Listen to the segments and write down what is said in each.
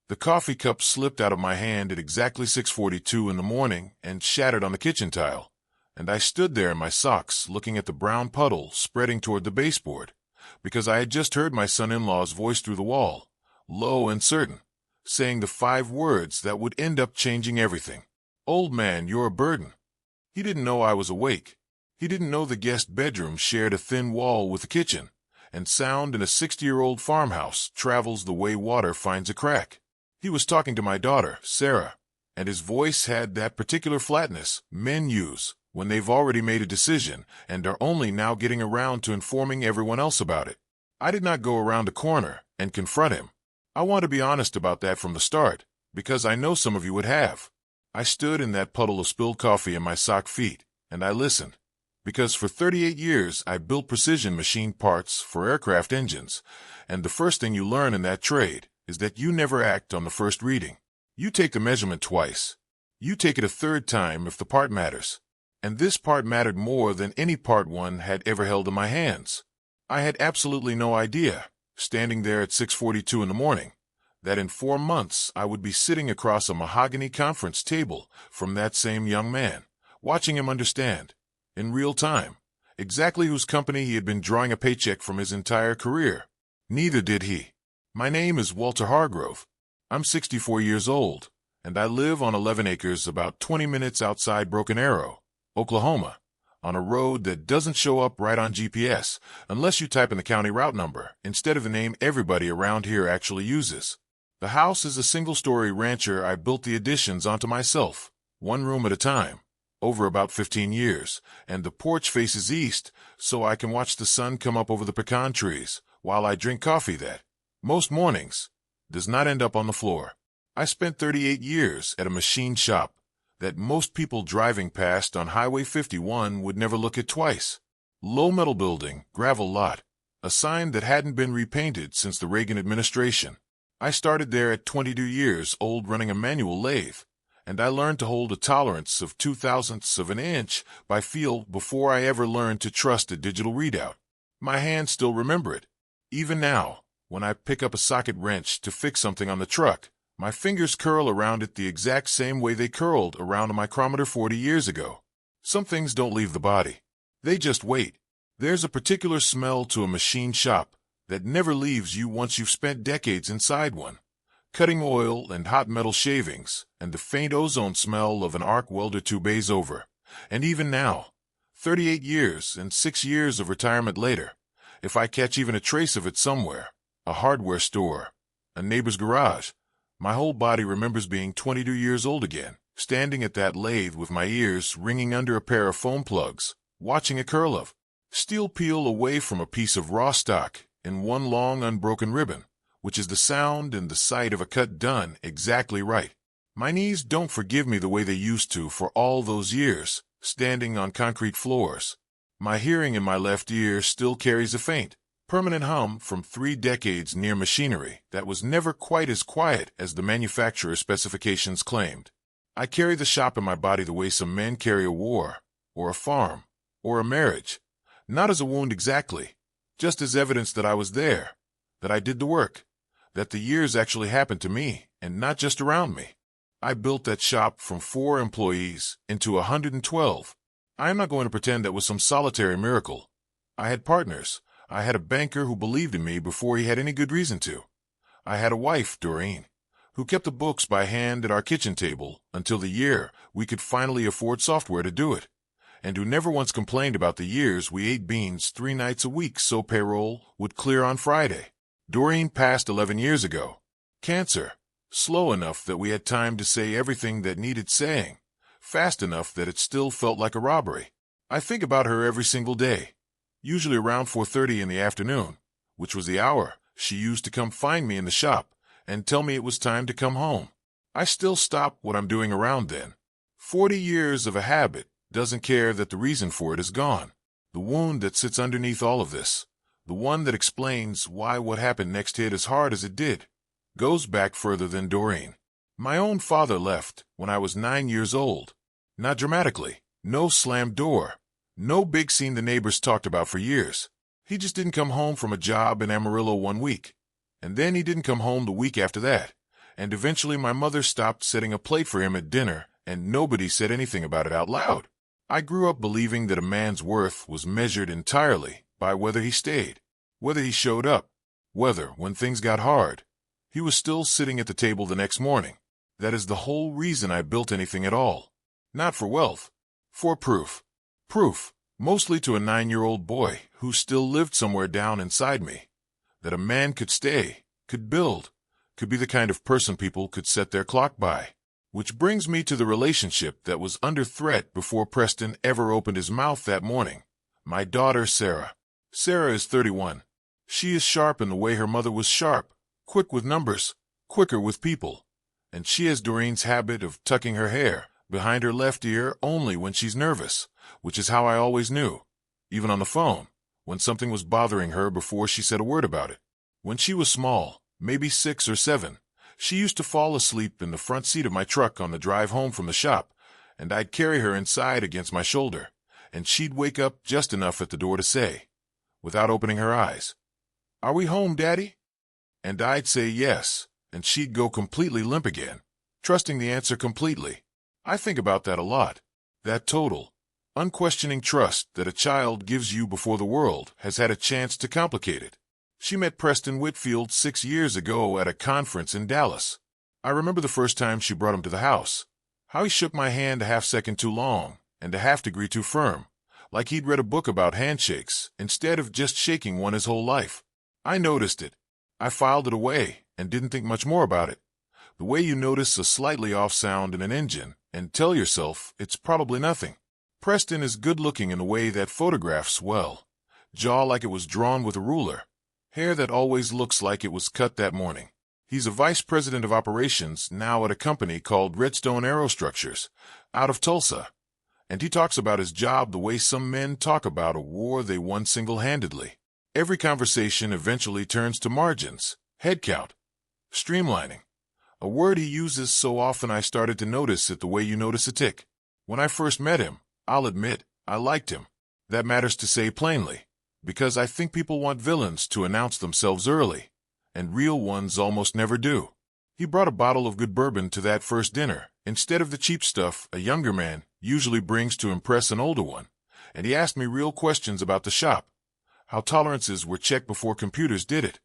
The coffee cup slipped out of my hand at exactly 6:42 in the morning and shattered on the kitchen tile, and I stood there in my socks looking at the brown puddle spreading toward the baseboard, because I had just heard my son-in-law's voice through the wall, low and certain, saying the 5 words that would end up changing everything. "Old man, you're a burden." He didn't know I was awake. He didn't know the guest bedroom shared a thin wall with the kitchen, and sound in a 60-year-old farmhouse travels the way water finds a crack. He was talking to my daughter, Sarah, and his voice had that particular flatness men use when they've already made a decision and are only now getting around to informing everyone else about it. I did not go around the corner and confront him. I want to be honest about that from the start, because I know some of you would have. I stood in that puddle of spilled coffee in my sock feet, and I listened. Because for 38 years I built precision machine parts for aircraft engines, and the first thing you learn in that trade is that you never act on the first reading. You take the measurement twice. You take it a third time if the part matters. And this part mattered more than any part one had ever held in my hands. I had absolutely no idea, standing there at 6:42 in the morning, that in 4 months I would be sitting across a mahogany conference table from that same young man, watching him understand, in real time, exactly whose company he had been drawing a paycheck from his entire career. Neither did he. My name is Walter Hargrove. I'm 64 years old, and I live on 11 acres about 20 minutes outside Broken Arrow, Oklahoma, on a road that doesn't show up right on GPS unless you type in the county route number instead of the name everybody around here actually uses. The house is a single-story rancher I built the additions onto myself, one room at a time, over about 15 years, and the porch faces east so I can watch the sun come up over the pecan trees while I drink coffee that, most mornings, does not end up on the floor. I spent 38 years at a machine shop that most people driving past on Highway 51 would never look at twice. Low metal building, gravel lot, a sign that hadn't been repainted since the Reagan administration. I started there at 22 years old running a manual lathe, and I learned to hold a tolerance of 0.02 of an inch by feel before I ever learned to trust a digital readout. My hands still remember it. Even now, when I pick up a socket wrench to fix something on the truck, my fingers curl around it the exact same way they curled around a micrometer 40 years ago. Some things don't leave the body. They just wait. There's a particular smell to a machine shop that never leaves you once you've spent decades inside one. Cutting oil and hot metal shavings, and the faint ozone smell of an arc welder 2 bays over. And even now, 38 years and 6 years of retirement later, if I catch even a trace of it somewhere, a hardware store, a neighbor's garage, my whole body remembers being 22 years old again, standing at that lathe with my ears ringing under a pair of foam plugs, watching a curl of steel peel away from a piece of raw stock in one long unbroken ribbon, which is the sound and the sight of a cut done exactly right. My knees don't forgive me the way they used to for all those years, standing on concrete floors. My hearing in my left ear still carries a faint, permanent hum from 3 decades near machinery that was never quite as quiet as the manufacturer's specifications claimed. I carry the shop in my body the way some men carry a war, or a farm, or a marriage, not as a wound exactly, just as evidence that I was there, that I did the work, that the years actually happened to me and not just around me. I built that shop from 4 employees into 112. I am not going to pretend that was some solitary miracle. I had partners. I had a banker who believed in me before he had any good reason to. I had a wife, Doreen, who kept the books by hand at our kitchen table until the year we could finally afford software to do it, and who never once complained about the years we ate beans 3 nights a week so payroll would clear on Friday. Doreen passed 11 years ago. Cancer, slow enough that we had time to say everything that needed saying, fast enough that it still felt like a robbery. I think about her every single day. Usually around 4:30 in the afternoon, which was the hour she used to come find me in the shop and tell me it was time to come home. I still stop what I'm doing around then. 40 years of a habit doesn't care that the reason for it is gone. The wound that sits underneath all of this, the one that explains why what happened next hit as hard as it did, goes back further than Doreen. My own father left when I was 9 years old. Not dramatically. No slammed door. No big scene the neighbors talked about for years. He just didn't come home from a job in Amarillo one week. And then he didn't come home the week after that. and eventually my mother stopped setting a plate for him at dinner, and nobody said anything about it out loud. I grew up believing that a man's worth was measured entirely by whether he stayed, whether he showed up, whether, when things got hard, he was still sitting at the table the next morning. That is the whole reason I built anything at all. Not for wealth, for proof. Proof, mostly to a 9-year-old boy who still lived somewhere down inside me, that a man could stay, could build, could be the kind of person people could set their clock by. Which brings me to the relationship that was under threat before Preston ever opened his mouth that morning. My daughter, Sarah. Sarah is 31. She is sharp in the way her mother was sharp, quick with numbers, quicker with people. And she has Doreen's habit of tucking her hair behind her left ear only when she's nervous, which is how I always knew, even on the phone, when something was bothering her before she said a word about it. When she was small, maybe 6 or 7, she used to fall asleep in the front seat of my truck on the drive home from the shop, and I'd carry her inside against my shoulder, and she'd wake up just enough at the door to say, without opening her eyes, "Are we home, Daddy?" And I'd say yes, and she'd go completely limp again, trusting the answer completely. I think about that a lot. That total, unquestioning trust that a child gives you before the world has had a chance to complicate it. She met Preston Whitfield 6 years ago at a conference in Dallas. I remember the first time she brought him to the house. How he shook my hand a half-second too long and a half-degree too firm, like he'd read a book about handshakes instead of just shaking one his whole life. I noticed it. I filed it away and didn't think much more about it. The way you notice a slightly off sound in an engine and tell yourself it's probably nothing. Preston is good-looking in a way that photographs well. Jaw like it was drawn with a ruler. Hair that always looks like it was cut that morning. He's a vice president of operations now at a company called Redstone Aerostructures, out of Tulsa. And he talks about his job the way some men talk about a war they won single-handedly. Every conversation eventually turns to margins, headcount, streamlining. A word he uses so often I started to notice it the way you notice a tick. When I first met him, I'll admit, I liked him. That matters to say plainly, because I think people want villains to announce themselves early, and real ones almost never do. He brought a bottle of good bourbon to that first dinner, instead of the cheap stuff a younger man usually brings to impress an older one, and he asked me real questions about the shop, how tolerances were checked before computers did it,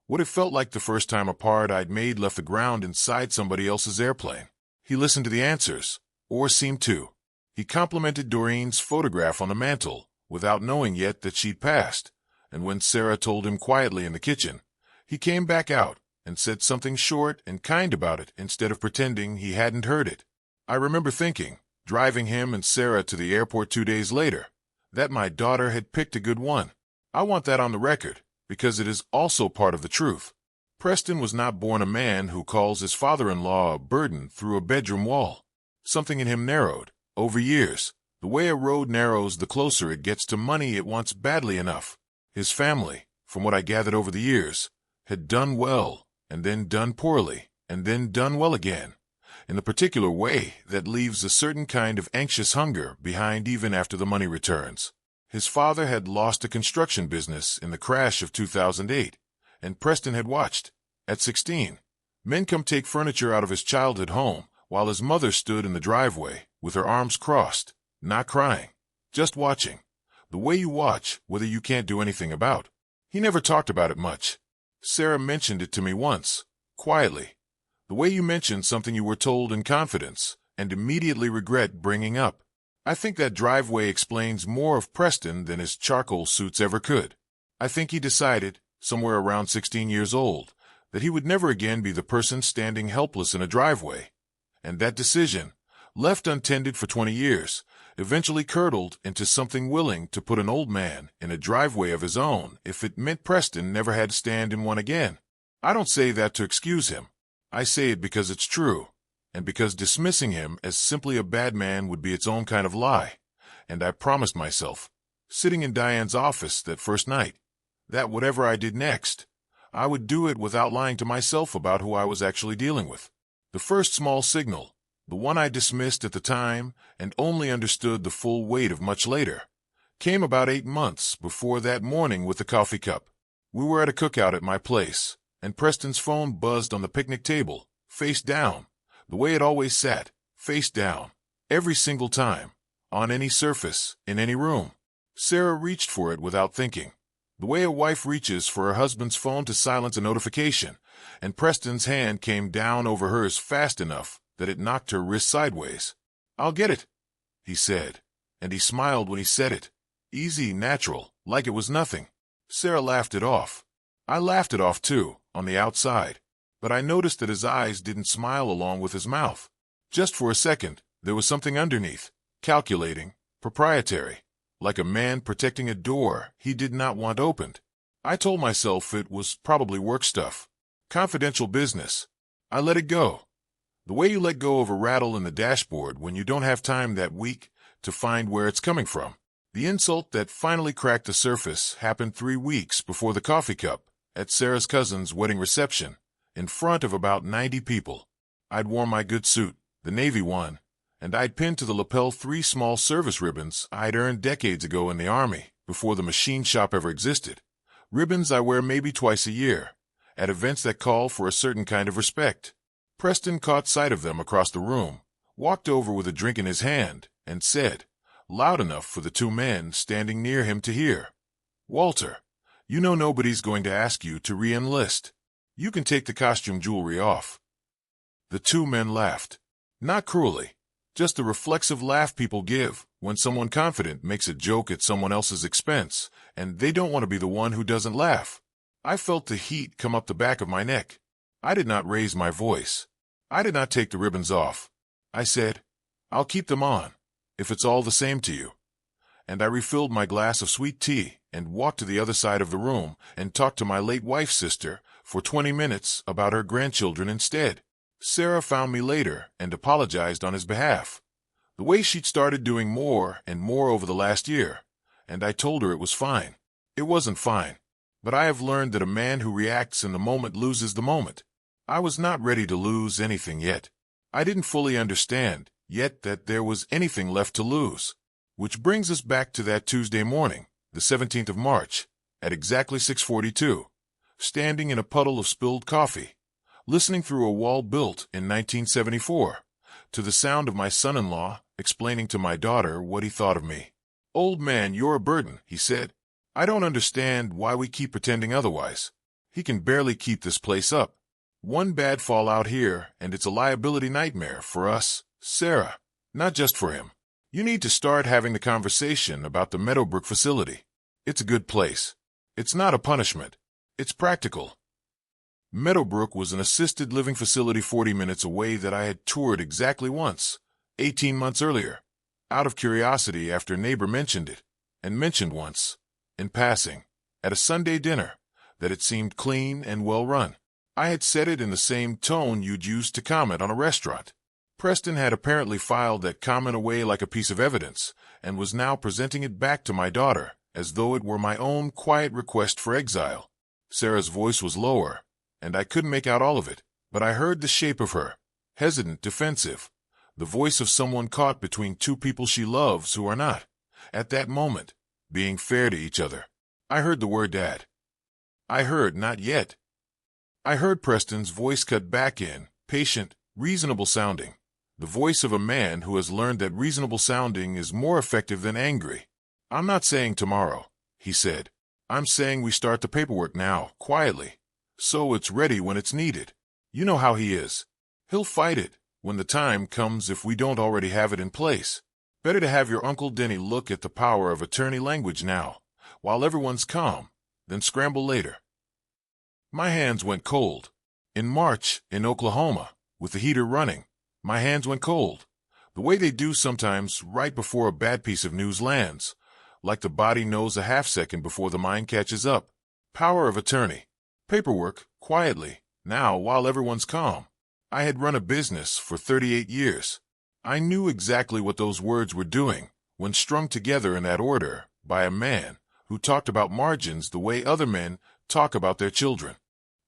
what it felt like the first time a part I'd made left the ground inside somebody else's airplane. He listened to the answers, or seemed to. He complimented Doreen's photograph on the mantel, without knowing yet that she'd passed, and when Sarah told him quietly in the kitchen, he came back out and said something short and kind about it instead of pretending he hadn't heard it. I remember thinking, driving him and Sarah to the airport 2 days later, that my daughter had picked a good one. I want that on the record, because it is also part of the truth. Preston was not born a man who calls his father-in-law a burden through a bedroom wall. Something in him narrowed, over years, the way a road narrows the closer it gets to money it wants badly enough. His family, from what I gathered over the years, had done well, and then done poorly, and then done well again, in the particular way that leaves a certain kind of anxious hunger behind even after the money returns. His father had lost a construction business in the crash of 2008, and Preston had watched, at 16, men come take furniture out of his childhood home while his mother stood in the driveway with her arms crossed, not crying, just watching, the way you watch whether you can't do anything about. He never talked about it much. Sarah mentioned it to me once, quietly, the way you mention something you were told in confidence and immediately regret bringing up. I think that driveway explains more of Preston than his charcoal suits ever could. I think he decided, somewhere around 16 years old, that he would never again be the person standing helpless in a driveway. And that decision, left untended for 20 years, eventually curdled into something willing to put an old man in a driveway of his own if it meant Preston never had to stand in one again. I don't say that to excuse him. I say it because it's true, and because dismissing him as simply a bad man would be its own kind of lie. And I promised myself, sitting in Diane's office that first night, that whatever I did next, I would do it without lying to myself about who I was actually dealing with. The first small signal, the one I dismissed at the time and only understood the full weight of much later, came about 8 months before that morning with the coffee cup. We were at a cookout at my place, and Preston's phone buzzed on the picnic table, face down, the way it always sat, face down, every single time, on any surface, in any room. Sarah reached for it without thinking, the way a wife reaches for her husband's phone to silence a notification, and Preston's hand came down over hers fast enough that it knocked her wrist sideways. "I'll get it," he said, and he smiled when he said it. Easy, natural, like it was nothing. Sarah laughed it off. I laughed it off too, on the outside, but I noticed that his eyes didn't smile along with his mouth. Just for a second, there was something underneath, calculating, proprietary, like a man protecting a door he did not want opened. I told myself it was probably work stuff, confidential business. I let it go. The way you let go of a rattle in the dashboard when you don't have time that week to find where it's coming from. The insult that finally cracked the surface happened 3 weeks before the coffee cup at Sarah's cousin's wedding reception, in front of about 90 people. I'd worn my good suit, the navy one, and I'd pinned to the lapel 3 small service ribbons I'd earned decades ago in the Army, before the machine shop ever existed. Ribbons I wear maybe twice a year, at events that call for a certain kind of respect. Preston caught sight of them across the room, walked over with a drink in his hand, and said, loud enough for the 2 men standing near him to hear, "Walter, you know nobody's going to ask you to re-enlist. You can take the costume jewelry off." The 2 men laughed. Not cruelly, just the reflexive laugh people give when someone confident makes a joke at someone else's expense, and they don't want to be the one who doesn't laugh. I felt the heat come up the back of my neck. I did not raise my voice. I did not take the ribbons off. I said, "I'll keep them on, if it's all the same to you." And I refilled my glass of sweet tea and walked to the other side of the room and talked to my late wife's sister for 20 minutes about her grandchildren instead. Sarah found me later and apologized on his behalf, the way she'd started doing more and more over the last year, and I told her it was fine. It wasn't fine, but I have learned that a man who reacts in the moment loses the moment. I was not ready to lose anything yet. I didn't fully understand yet that there was anything left to lose. Which brings us back to that Tuesday morning, the 17th of March, at exactly 6:42, standing in a puddle of spilled coffee, listening through a wall built in 1974, to the sound of my son-in-law explaining to my daughter what he thought of me. "Old man, you're a burden," he said. "I don't understand why we keep pretending otherwise. He can barely keep this place up. One bad fall out here, and it's a liability nightmare for us, Sarah, not just for him. You need to start having the conversation about the Meadowbrook facility. It's a good place. It's not a punishment. It's practical." Meadowbrook was an assisted living facility 40 minutes away that I had toured exactly once, 18 months earlier, out of curiosity after a neighbor mentioned it, and mentioned once, in passing, at a Sunday dinner, that it seemed clean and well run. I had said it in the same tone you'd use to comment on a restaurant. Preston had apparently filed that comment away like a piece of evidence, and was now presenting it back to my daughter, as though it were my own quiet request for exile. Sarah's voice was lower, and I couldn't make out all of it, but I heard the shape of her, hesitant, defensive, the voice of someone caught between 2 people she loves who are not, at that moment, being fair to each other. I heard the word "dad." I heard "not yet." I heard Preston's voice cut back in, patient, reasonable sounding, the voice of a man who has learned that reasonable sounding is more effective than angry. "I'm not saying tomorrow," he said. "I'm saying we start the paperwork now, quietly, so it's ready when it's needed. You know how he is. He'll fight it when the time comes if we don't already have it in place. Better to have your Uncle Denny look at the power of attorney language now, while everyone's calm, than scramble later." My hands went cold. In March, in Oklahoma, with the heater running, my hands went cold, the way they do sometimes right before a bad piece of news lands, like the body knows a half-second before the mind catches up. Power of attorney. Paperwork, quietly, now while everyone's calm. I had run a business for 38 years. I knew exactly what those words were doing when strung together in that order by a man who talked about margins the way other men talk about their children.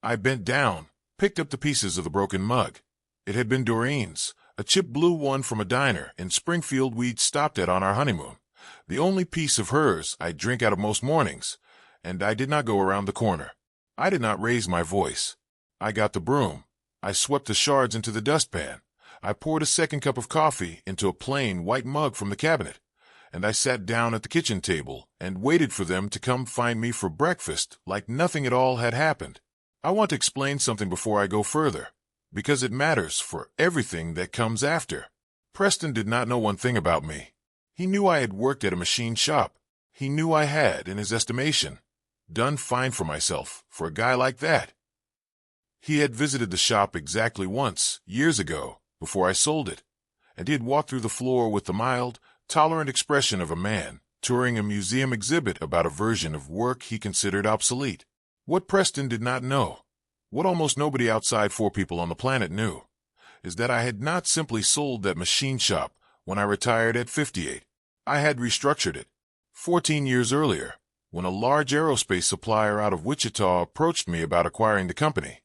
I bent down, picked up the pieces of the broken mug. It had been Doreen's, a chip blue one from a diner in Springfield we'd stopped at on our honeymoon, the only piece of hers I drink out of most mornings, and I did not go around the corner. I did not raise my voice. I got the broom. I swept the shards into the dustpan. I poured a second cup of coffee into a plain white mug from the cabinet, and I sat down at the kitchen table and waited for them to come find me for breakfast like nothing at all had happened. I want to explain something before I go further, because it matters for everything that comes after. Preston did not know one thing about me. He knew I had worked at a machine shop. He knew I had, in his estimation, done fine for myself for a guy like that. He had visited the shop exactly once, years ago, before I sold it, and he had walked through the floor with the mild, tolerant expression of a man touring a museum exhibit about a version of work he considered obsolete. What Preston did not know, what almost nobody outside 4 people on the planet knew, is that I had not simply sold that machine shop when I retired at 58. I had restructured it. 14 years earlier, when a large aerospace supplier out of Wichita approached me about acquiring the company,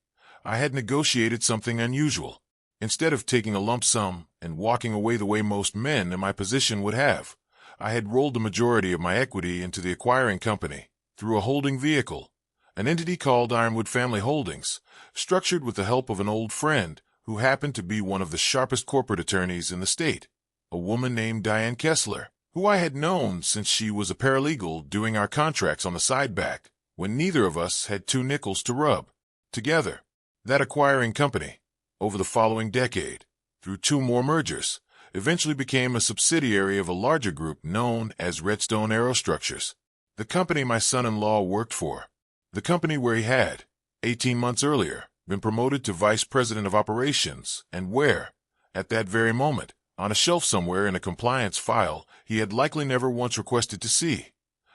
I had negotiated something unusual. Instead of taking a lump sum and walking away the way most men in my position would have, I had rolled the majority of my equity into the acquiring company through a holding vehicle, an entity called Ironwood Family Holdings, structured with the help of an old friend who happened to be one of the sharpest corporate attorneys in the state, a woman named Diane Kessler, who I had known since she was a paralegal doing our contracts on the side back, when neither of us had 2 nickels to rub. Together, that acquiring company, over the following decade, through 2 more mergers, eventually became a subsidiary of a larger group known as Redstone Aerostructures, the company my son-in-law worked for, the company where he had, 18 months earlier, been promoted to vice president of operations, and where, at that very moment, on a shelf somewhere in a compliance file he had likely never once requested to see,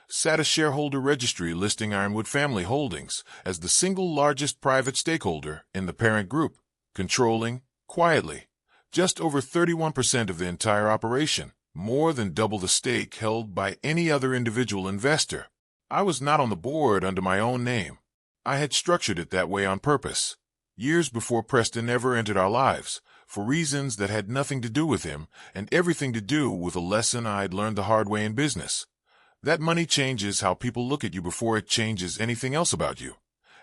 sat a shareholder registry listing Ironwood Family Holdings as the single largest private stakeholder in the parent group, controlling, quietly, just over 31% of the entire operation, more than double the stake held by any other individual investor. I was not on the board under my own name. I had structured it that way on purpose, years before Preston ever entered our lives, for reasons that had nothing to do with him and everything to do with a lesson I'd learned the hard way in business. That money changes how people look at you before it changes anything else about you.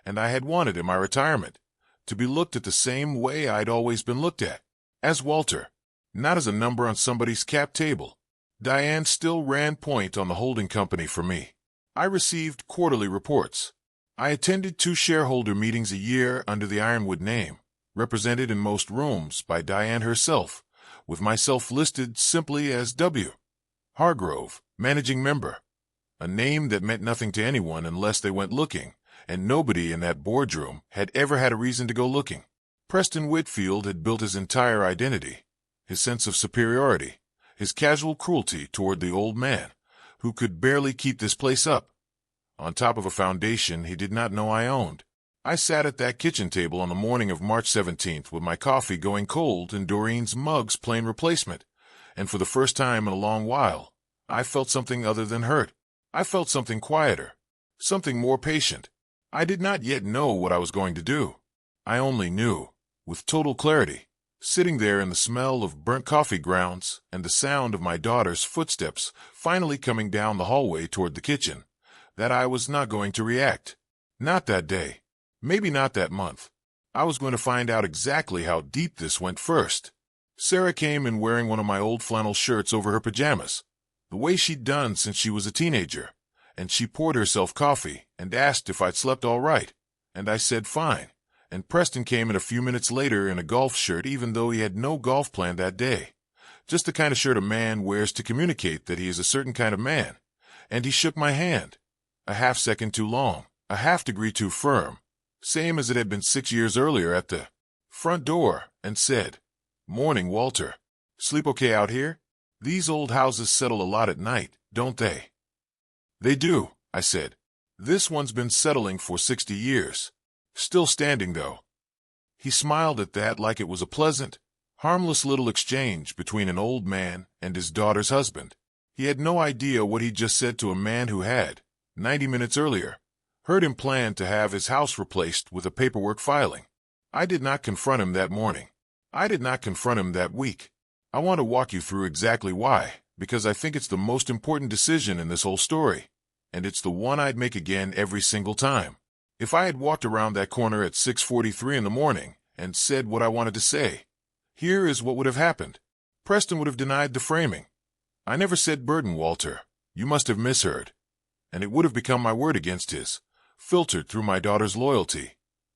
And I had wanted in my retirement to be looked at the same way I'd always been looked at, as Walter, not as a number on somebody's cap table. Diane still ran point on the holding company for me. I received quarterly reports. I attended 2 shareholder meetings a year under the Ironwood name, represented in most rooms by Diane herself, with myself listed simply as W. Hargrove, managing member, a name that meant nothing to anyone unless they went looking, and nobody in that boardroom had ever had a reason to go looking. Preston Whitfield had built his entire identity, his sense of superiority, his casual cruelty toward the old man, who could barely keep this place up, on top of a foundation he did not know I owned. I sat at that kitchen table on the morning of March 17th with my coffee going cold and Doreen's mug's plain replacement, and for the first time in a long while, I felt something other than hurt. I felt something quieter, something more patient. I did not yet know what I was going to do. I only knew, with total clarity, sitting there in the smell of burnt coffee grounds and the sound of my daughter's footsteps finally coming down the hallway toward the kitchen, that I was not going to react. Not that day. Maybe not that month. I was going to find out exactly how deep this went first. Sarah came in wearing one of my old flannel shirts over her pajamas, the way she'd done since she was a teenager, and she poured herself coffee and asked if I'd slept all right, and I said fine, and Preston came in a few minutes later in a golf shirt even though he had no golf plan that day, just the kind of shirt a man wears to communicate that he is a certain kind of man, and he shook my hand, a half-second too long, a half-degree too firm, same as it had been 6 years earlier at the front door, and said, "Morning, Walter. Sleep okay out here? These old houses settle a lot at night, don't they?" "They do," I said. "This one's been settling for 60 years. Still standing, though." He smiled at that like it was a pleasant, harmless little exchange between an old man and his daughter's husband. He had no idea what he'd just said to a man who had, 90 minutes earlier, heard him plan to have his house replaced with a paperwork filing. I did not confront him that morning. I did not confront him that week. I want to walk you through exactly why, because I think it's the most important decision in this whole story, and it's the one I'd make again every single time. If I had walked around that corner at 6:43 in the morning and said what I wanted to say. Here is what would have happened. Preston would have denied the framing. I never said burden, Walter. You must have misheard. And it would have become my word against his, filtered through my daughter's loyalty,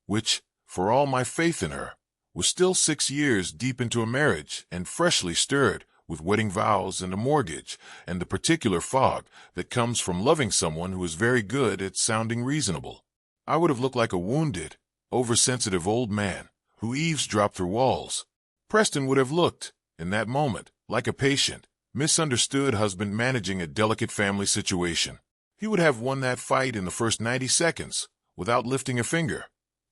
which, for all my faith in her, was still 6 years deep into a marriage and freshly stirred with wedding vows and a mortgage and the particular fog that comes from loving someone who is very good at sounding reasonable. I would have looked like a wounded, oversensitive old man who eavesdropped through walls. Preston would have looked, in that moment, like a patient, misunderstood husband managing a delicate family situation. He would have won that fight in the first 90 seconds without lifting a finger,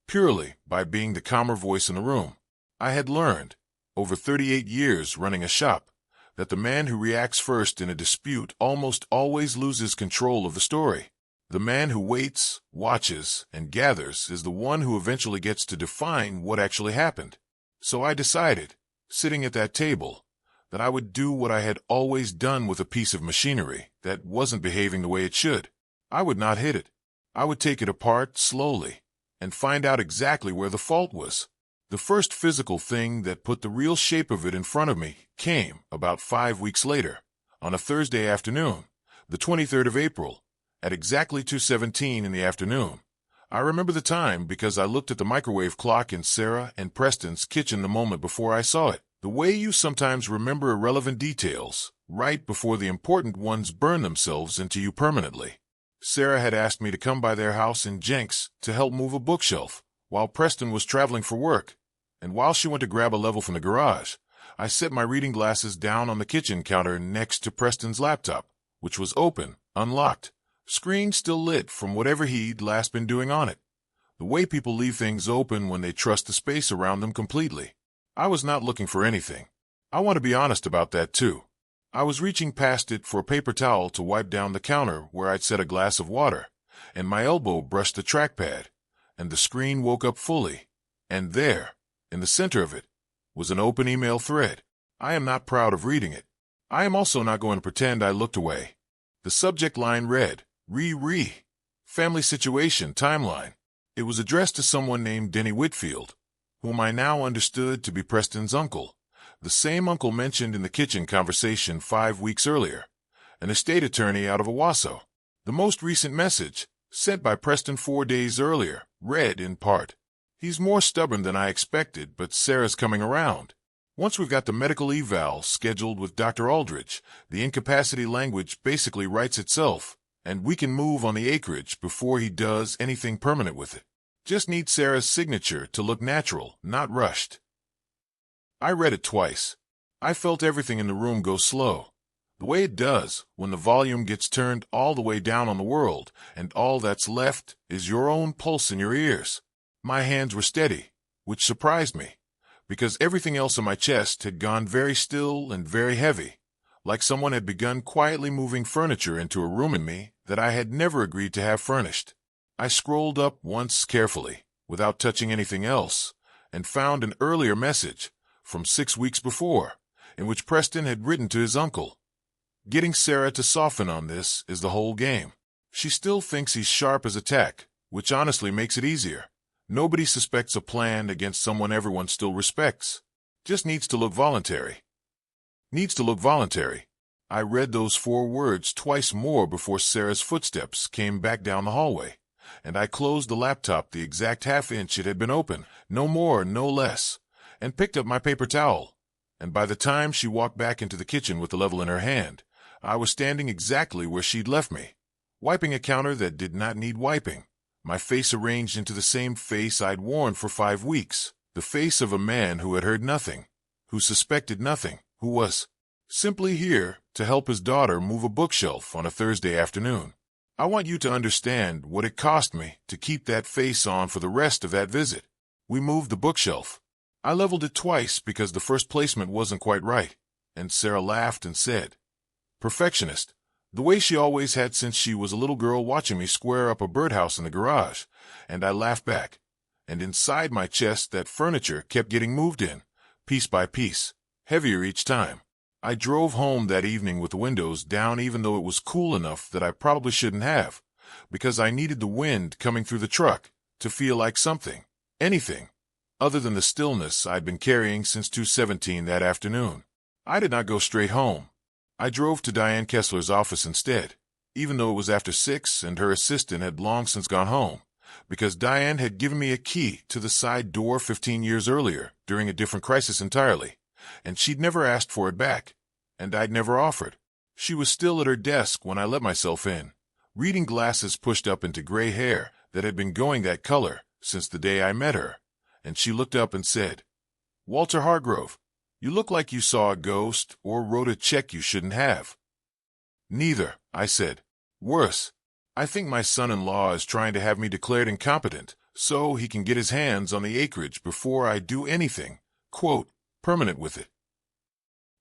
purely by being the calmer voice in the room. I had learned, over 38 years running a shop, that the man who reacts first in a dispute almost always loses control of the story. The man who waits, watches, and gathers is the one who eventually gets to define what actually happened. So I decided, sitting at that table, that I would do what I had always done with a piece of machinery that wasn't behaving the way it should. I would not hit it. I would take it apart slowly and find out exactly where the fault was. The first physical thing that put the real shape of it in front of me came about 5 weeks later, on a Thursday afternoon, the 23rd of April, at exactly 2:17 in the afternoon. I remember the time because I looked at the microwave clock in Sarah and Preston's kitchen the moment before I saw it. The way you sometimes remember irrelevant details, right before the important ones burn themselves into you permanently. Sarah had asked me to come by their house in Jenks to help move a bookshelf, while Preston was traveling for work. And while she went to grab a level from the garage, I set my reading glasses down on the kitchen counter next to Preston's laptop, which was open, unlocked, screen still lit from whatever he'd last been doing on it. The way people leave things open when they trust the space around them completely. I was not looking for anything. I want to be honest about that too. I was reaching past it for a paper towel to wipe down the counter where I'd set a glass of water, and my elbow brushed the trackpad, and the screen woke up fully, and there, in the center of it, was an open email thread. I am not proud of reading it. I am also not going to pretend I looked away. The subject line read, Family Situation Timeline. It was addressed to someone named Denny Whitfield, whom I now understood to be Preston's uncle, the same uncle mentioned in the kitchen conversation 5 weeks earlier, an estate attorney out of Owasso. The most recent message, sent by Preston 4 days earlier, read in part, "He's more stubborn than I expected, but Sarah's coming around. Once we've got the medical eval scheduled with Dr. Aldrich, the incapacity language basically writes itself, and we can move on the acreage before he does anything permanent with it. Just need Sarah's signature to look natural, not rushed." I read it twice. I felt everything in the room go slow, the way it does when the volume gets turned all the way down on the world, and all that's left is your own pulse in your ears. My hands were steady, which surprised me, because everything else in my chest had gone very still and very heavy, like someone had begun quietly moving furniture into a room in me that I had never agreed to have furnished. I scrolled up once carefully, without touching anything else, and found an earlier message, from 6 weeks before, in which Preston had written to his uncle. Getting Sarah to soften on this is the whole game. She still thinks he's sharp as a tack, which honestly makes it easier. Nobody suspects a plan against someone everyone still respects. Just needs to look voluntary. Needs to look voluntary. I read those 4 words twice more before Sarah's footsteps came back down the hallway, and I closed the laptop the exact half-inch it had been open, no more, no less, and picked up my paper towel. And by the time she walked back into the kitchen with the level in her hand, I was standing exactly where she'd left me, wiping a counter that did not need wiping, my face arranged into the same face I'd worn for 5 weeks, the face of a man who had heard nothing, who suspected nothing, who was simply here to help his daughter move a bookshelf on a Thursday afternoon. I want you to understand what it cost me to keep that face on for the rest of that visit. We moved the bookshelf. I leveled it twice because the first placement wasn't quite right, and Sarah laughed and said, "Perfectionist," the way she always had since she was a little girl watching me square up a birdhouse in the garage, and I laughed back, and inside my chest that furniture kept getting moved in, piece by piece, heavier each time. I drove home that evening with the windows down even though it was cool enough that I probably shouldn't have, because I needed the wind coming through the truck to feel like something, anything, other than the stillness I'd been carrying since 2:17 that afternoon. I did not go straight home. I drove to Diane Kessler's office instead, even though it was after 6 and her assistant had long since gone home, because Diane had given me a key to the side door 15 years earlier during a different crisis entirely, and she'd never asked for it back, and I'd never offered. She was still at her desk when I let myself in, reading glasses pushed up into gray hair that had been going that color since the day I met her, and she looked up and said, "Walter Hargrove, you look like you saw a ghost or wrote a check you shouldn't have." "Neither," I said. "Worse. I think my son-in-law is trying to have me declared incompetent so he can get his hands on the acreage before I do anything, quote, permanent with it."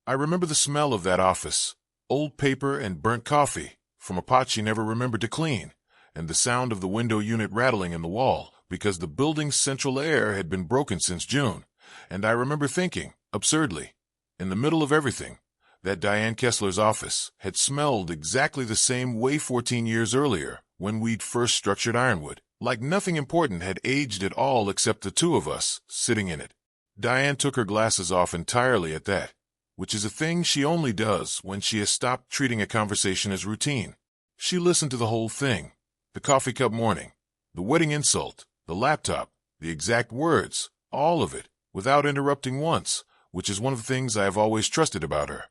I remember the smell of that office, old paper and burnt coffee from a pot she never remembered to clean, and the sound of the window unit rattling in the wall because the building's central air had been broken since June, and I remember thinking, absurdly, in the middle of everything, that Diane Kessler's office had smelled exactly the same way 14 years earlier when we'd first structured Ironwood, like nothing important had aged at all except the two of us sitting in it. Diane took her glasses off entirely at that, which is a thing she only does when she has stopped treating a conversation as routine. She listened to the whole thing, the coffee cup morning, the wedding insult, the laptop, the exact words, all of it, without interrupting once, which is one of the things I have always trusted about her,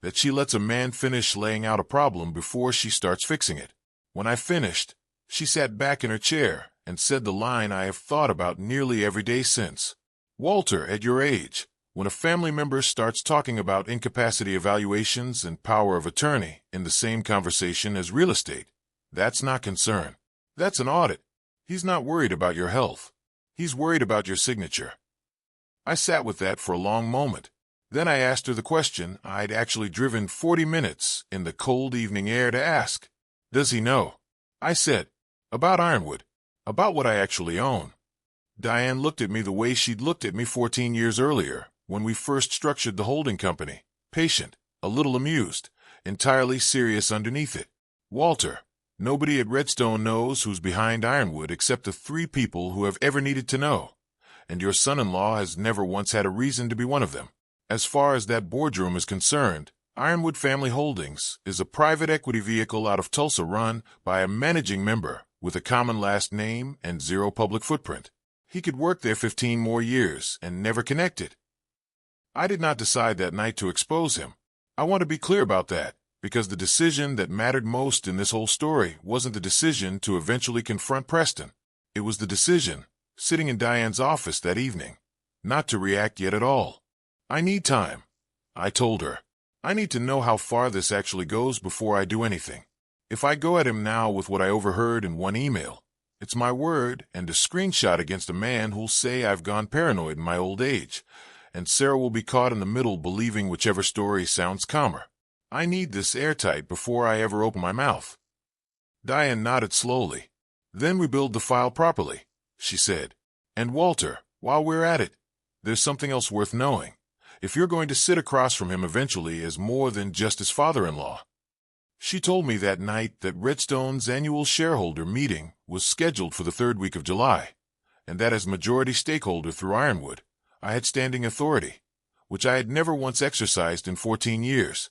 that she lets a man finish laying out a problem before she starts fixing it. When I finished, she sat back in her chair and said the line I have thought about nearly every day since. "Walter, at your age, when a family member starts talking about incapacity evaluations and power of attorney in the same conversation as real estate, that's not concern. That's an audit. He's not worried about your health. He's worried about your signature." I sat with that for a long moment. Then I asked her the question I'd actually driven 40 minutes in the cold evening air to ask. "Does he know?" I said. "About Ironwood. About what I actually own." Diane looked at me the way she'd looked at me 14 years earlier when we first structured the holding company, patient, a little amused, entirely serious underneath it. "Walter, nobody at Redstone knows who's behind Ironwood except the 3 people who have ever needed to know, and your son-in-law has never once had a reason to be one of them. As far as that boardroom is concerned, Ironwood Family Holdings is a private equity vehicle out of Tulsa run by a managing member with a common last name and 0 public footprint. He could work there 15 more years and never connect it." I did not decide that night to expose him. I want to be clear about that, because the decision that mattered most in this whole story wasn't the decision to eventually confront Preston. It was the decision, sitting in Diane's office that evening, not to react yet at all. "I need time," I told her. "I need to know how far this actually goes before I do anything. If I go at him now with what I overheard in one email, it's my word and a screenshot against a man who'll say I've gone paranoid in my old age, and Sarah will be caught in the middle believing whichever story sounds calmer. I need this airtight before I ever open my mouth." Diane nodded slowly. "Then we build the file properly," she said. "And Walter, while we're at it, there's something else worth knowing. If you're going to sit across from him eventually as more than just his father-in-law." She told me that night that Redstone's annual shareholder meeting was scheduled for the 3rd week of July, and that as majority stakeholder through Ironwood, I had standing authority, which I had never once exercised in 14 years,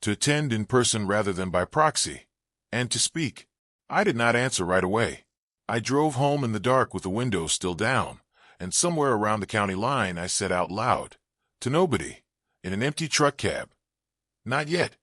to attend in person rather than by proxy, and to speak. I did not answer right away. I drove home in the dark with the windows still down, and somewhere around the county line I said out loud, to nobody, in an empty truck cab, "Not yet."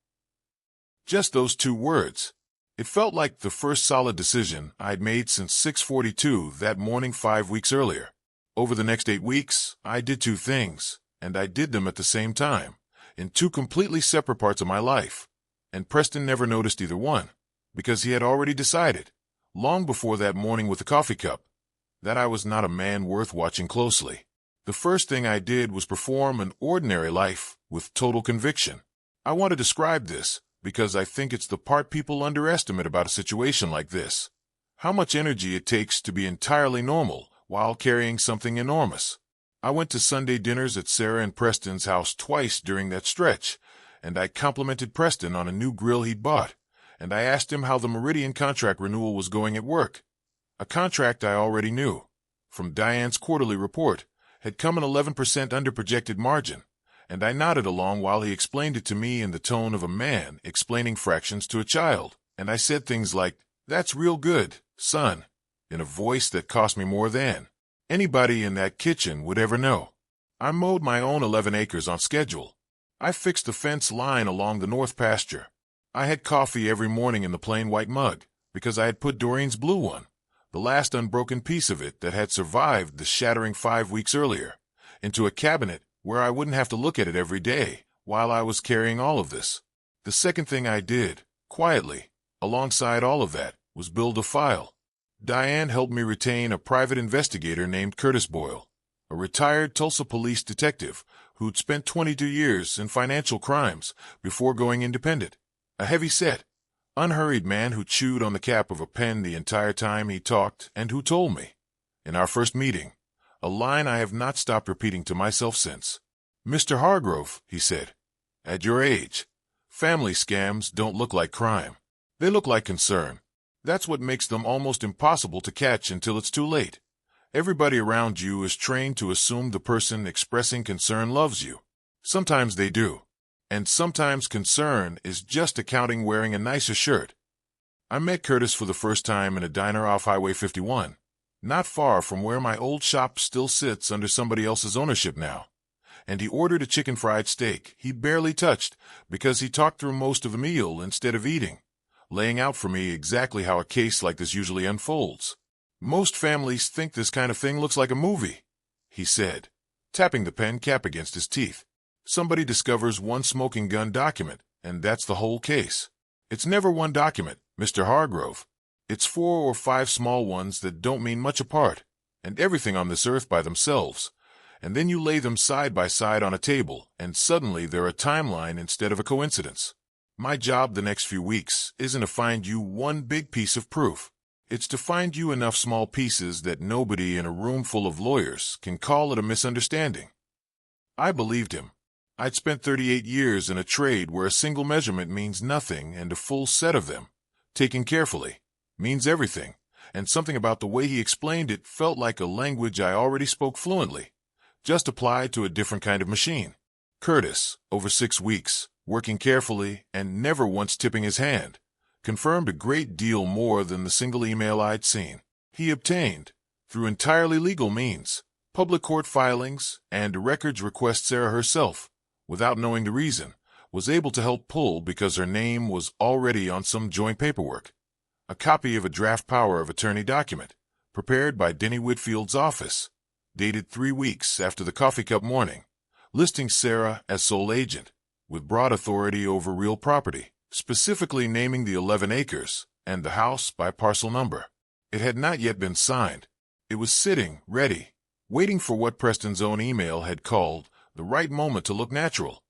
Just those 2 words. It felt like the first solid decision I'd made since 6:42 that morning 5 weeks earlier. Over the next 8 weeks, I did 2 things, and I did them at the same time, in 2 completely separate parts of my life, and Preston never noticed either one, because he had already decided, long before that morning with the coffee cup, that I was not a man worth watching closely. The first thing I did was perform an ordinary life with total conviction. I want to describe this because I think it's the part people underestimate about a situation like this. How much energy it takes to be entirely normal while carrying something enormous. I went to Sunday dinners at Sarah and Preston's house twice during that stretch, and I complimented Preston on a new grill he'd bought, and I asked him how the Meridian contract renewal was going at work. A contract I already knew, from Diane's quarterly report, had come an 11% under projected margin, and I nodded along while he explained it to me in the tone of a man explaining fractions to a child, and I said things like, "That's real good, son," in a voice that cost me more than anybody in that kitchen would ever know. I mowed my own 11 acres on schedule. I fixed the fence line along the north pasture. I had coffee every morning in the plain white mug, because I had put Doreen's blue one, the last unbroken piece of it that had survived the shattering 5 weeks earlier, into a cabinet where I wouldn't have to look at it every day while I was carrying all of this. The second thing I did, quietly, alongside all of that, was build a file. Diane helped me retain a private investigator named Curtis Boyle, a retired Tulsa police detective who'd spent 22 years in financial crimes before going independent. A heavy-set, unhurried man who chewed on the cap of a pen the entire time he talked and who told me, in our first meeting, a line I have not stopped repeating to myself since. "Mr. Hargrove," he said, "at your age, family scams don't look like crime. They look like concern. That's what makes them almost impossible to catch until it's too late. Everybody around you is trained to assume the person expressing concern loves you. Sometimes they do. And sometimes concern is just accounting wearing a nicer shirt." I met Curtis for the first time in a diner off Highway 51, not far from where my old shop still sits under somebody else's ownership now. And he ordered a chicken fried steak he barely touched because he talked through most of the meal instead of eating, laying out for me exactly how a case like this usually unfolds. "Most families think this kind of thing looks like a movie," he said, tapping the pen cap against his teeth. "Somebody discovers one smoking gun document, and that's the whole case. It's never one document, Mr. Hargrove. It's 4 or 5 small ones that don't mean much apart, and everything on this earth by themselves. And then you lay them side by side on a table, and suddenly they're a timeline instead of a coincidence. My job the next few weeks isn't to find you one big piece of proof. It's to find you enough small pieces that nobody in a room full of lawyers can call it a misunderstanding." I believed him. I'd spent 38 years in a trade where a single measurement means nothing and a full set of them, taken carefully, means everything, and something about the way he explained it felt like a language I already spoke fluently, just applied to a different kind of machine. Curtis, over 6 weeks, working carefully and never once tipping his hand, confirmed a great deal more than the single email I'd seen. He obtained, through entirely legal means, public court filings and a records request Sarah herself, without knowing the reason, was able to help pull because her name was already on some joint paperwork. A copy of a draft power of attorney document, prepared by Denny Whitfield's office, dated 3 weeks after the coffee cup morning, listing Sarah as sole agent, with broad authority over real property, specifically naming the 11 acres and the house by parcel number. It had not yet been signed. It was sitting, ready, waiting for what Preston's own email had called the right moment to look natural.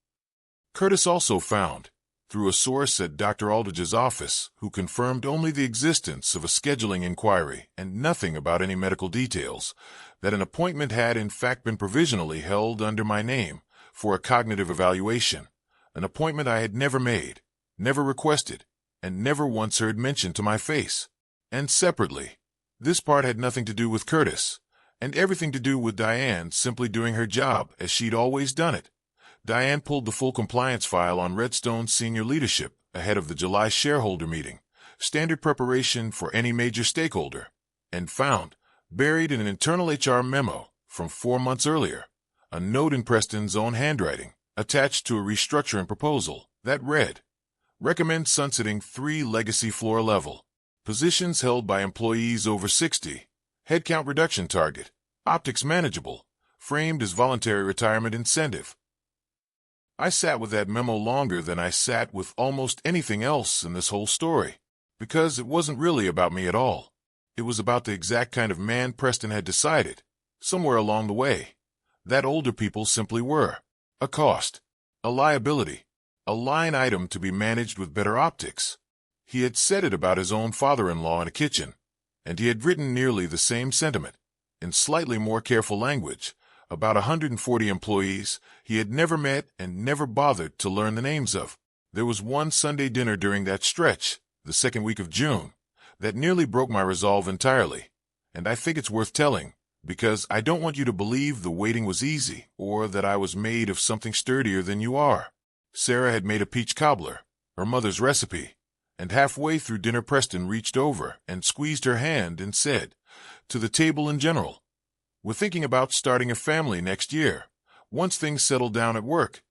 Curtis also found, through a source at Dr. Aldridge's office, who confirmed only the existence of a scheduling inquiry and nothing about any medical details, that an appointment had in fact been provisionally held under my name for a cognitive evaluation, an appointment I had never made, never requested, and never once heard mentioned to my face. And separately, this part had nothing to do with Curtis, and everything to do with Diane simply doing her job as she'd always done it. Diane pulled the full compliance file on Redstone's senior leadership ahead of the July shareholder meeting, standard preparation for any major stakeholder, and found, buried in an internal HR memo from 4 months earlier, a note in Preston's own handwriting attached to a restructuring proposal that read, "Recommend sunsetting 3 legacy floor level positions held by employees over 60, headcount reduction target, optics manageable, framed as voluntary retirement incentive." I sat with that memo longer than I sat with almost anything else in this whole story, because it wasn't really about me at all. It was about the exact kind of man Preston had decided, somewhere along the way, that older people simply were. A cost, a liability, a line item to be managed with better optics. He had said it about his own father-in-law in a kitchen, and he had written nearly the same sentiment, in slightly more careful language, about 140 employees he had never met and never bothered to learn the names of. There was one Sunday dinner during that stretch, the second week of June, that nearly broke my resolve entirely, and I think it's worth telling, because I don't want you to believe the waiting was easy or that I was made of something sturdier than you are. Sarah had made a peach cobbler, her mother's recipe, and halfway through dinner Preston reached over and squeezed her hand and said, "To the table in general. We're thinking about starting a family next year, once things settle down at work."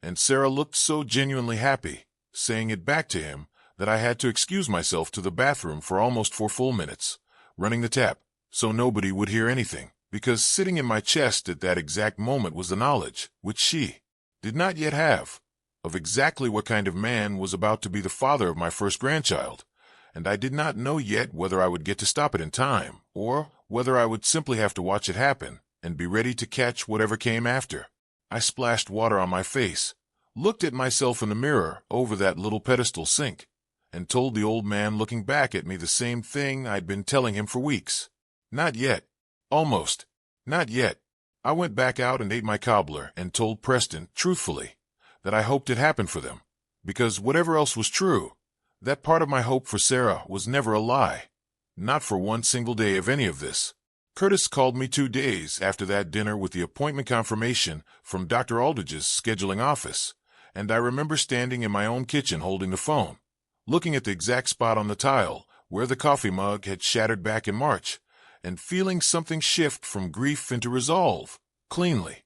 And Sarah looked so genuinely happy, saying it back to him, that I had to excuse myself to the bathroom for almost 4 full minutes, running the tap, so nobody would hear anything, because sitting in my chest at that exact moment was the knowledge, which she did not yet have, of exactly what kind of man was about to be the father of my first grandchild, and I did not know yet whether I would get to stop it in time, or whether I would simply have to watch it happen and be ready to catch whatever came after. I splashed water on my face, looked at myself in the mirror over that little pedestal sink, and told the old man looking back at me the same thing I'd been telling him for weeks. Not yet. Almost. Not yet. I went back out and ate my cobbler and told Preston, truthfully, that I hoped it happened for them, because whatever else was true, that part of my hope for Sarah was never a lie. Not for one single day of any of this. Curtis called me 2 days after that dinner with the appointment confirmation from Dr. Aldridge's scheduling office, and I remember standing in my own kitchen holding the phone, looking at the exact spot on the tile where the coffee mug had shattered back in March, and feeling something shift from grief into resolve, cleanly,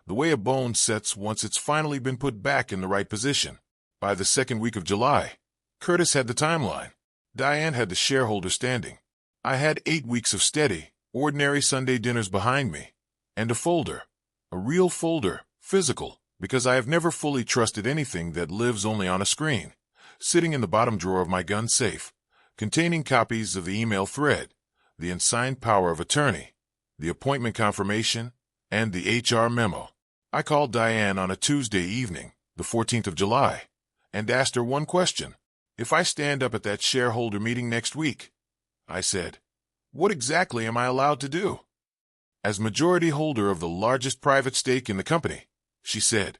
the way a bone sets once it's finally been put back in the right position. By the second week of July, Curtis had the timeline. Diane had the shareholder standing. I had 8 weeks of steady, ordinary Sunday dinners behind me, and a folder, a real folder, physical, because I have never fully trusted anything that lives only on a screen, sitting in the bottom drawer of my gun safe, containing copies of the email thread, the unsigned power of attorney, the appointment confirmation, and the HR memo. I called Diane on a Tuesday evening, the 14th of July, and asked her one question. "If I stand up at that shareholder meeting next week," I said, "what exactly am I allowed to do?" "As majority holder of the largest private stake in the company," she said,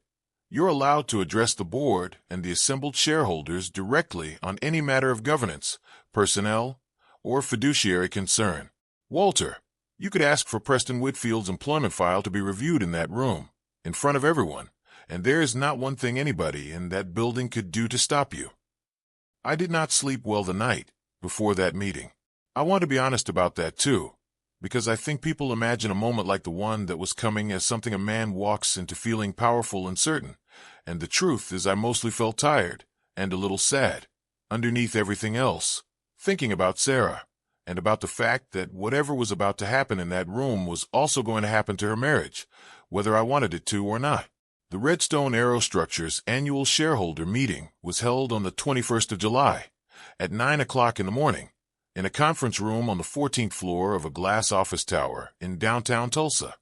"you're allowed to address the board and the assembled shareholders directly on any matter of governance, personnel, or fiduciary concern. Walter, you could ask for Preston Whitfield's employment file to be reviewed in that room, in front of everyone, and there is not one thing anybody in that building could do to stop you." I did not sleep well the night before that meeting. I want to be honest about that too, because I think people imagine a moment like the one that was coming as something a man walks into feeling powerful and certain, and the truth is I mostly felt tired and a little sad, underneath everything else, thinking about Sarah, and about the fact that whatever was about to happen in that room was also going to happen to her marriage, whether I wanted it to or not. The Redstone Aerostructures annual shareholder meeting was held on the 21st of July, at 9 o'clock in the morning, in a conference room on the 14th floor of a glass office tower in downtown Tulsa.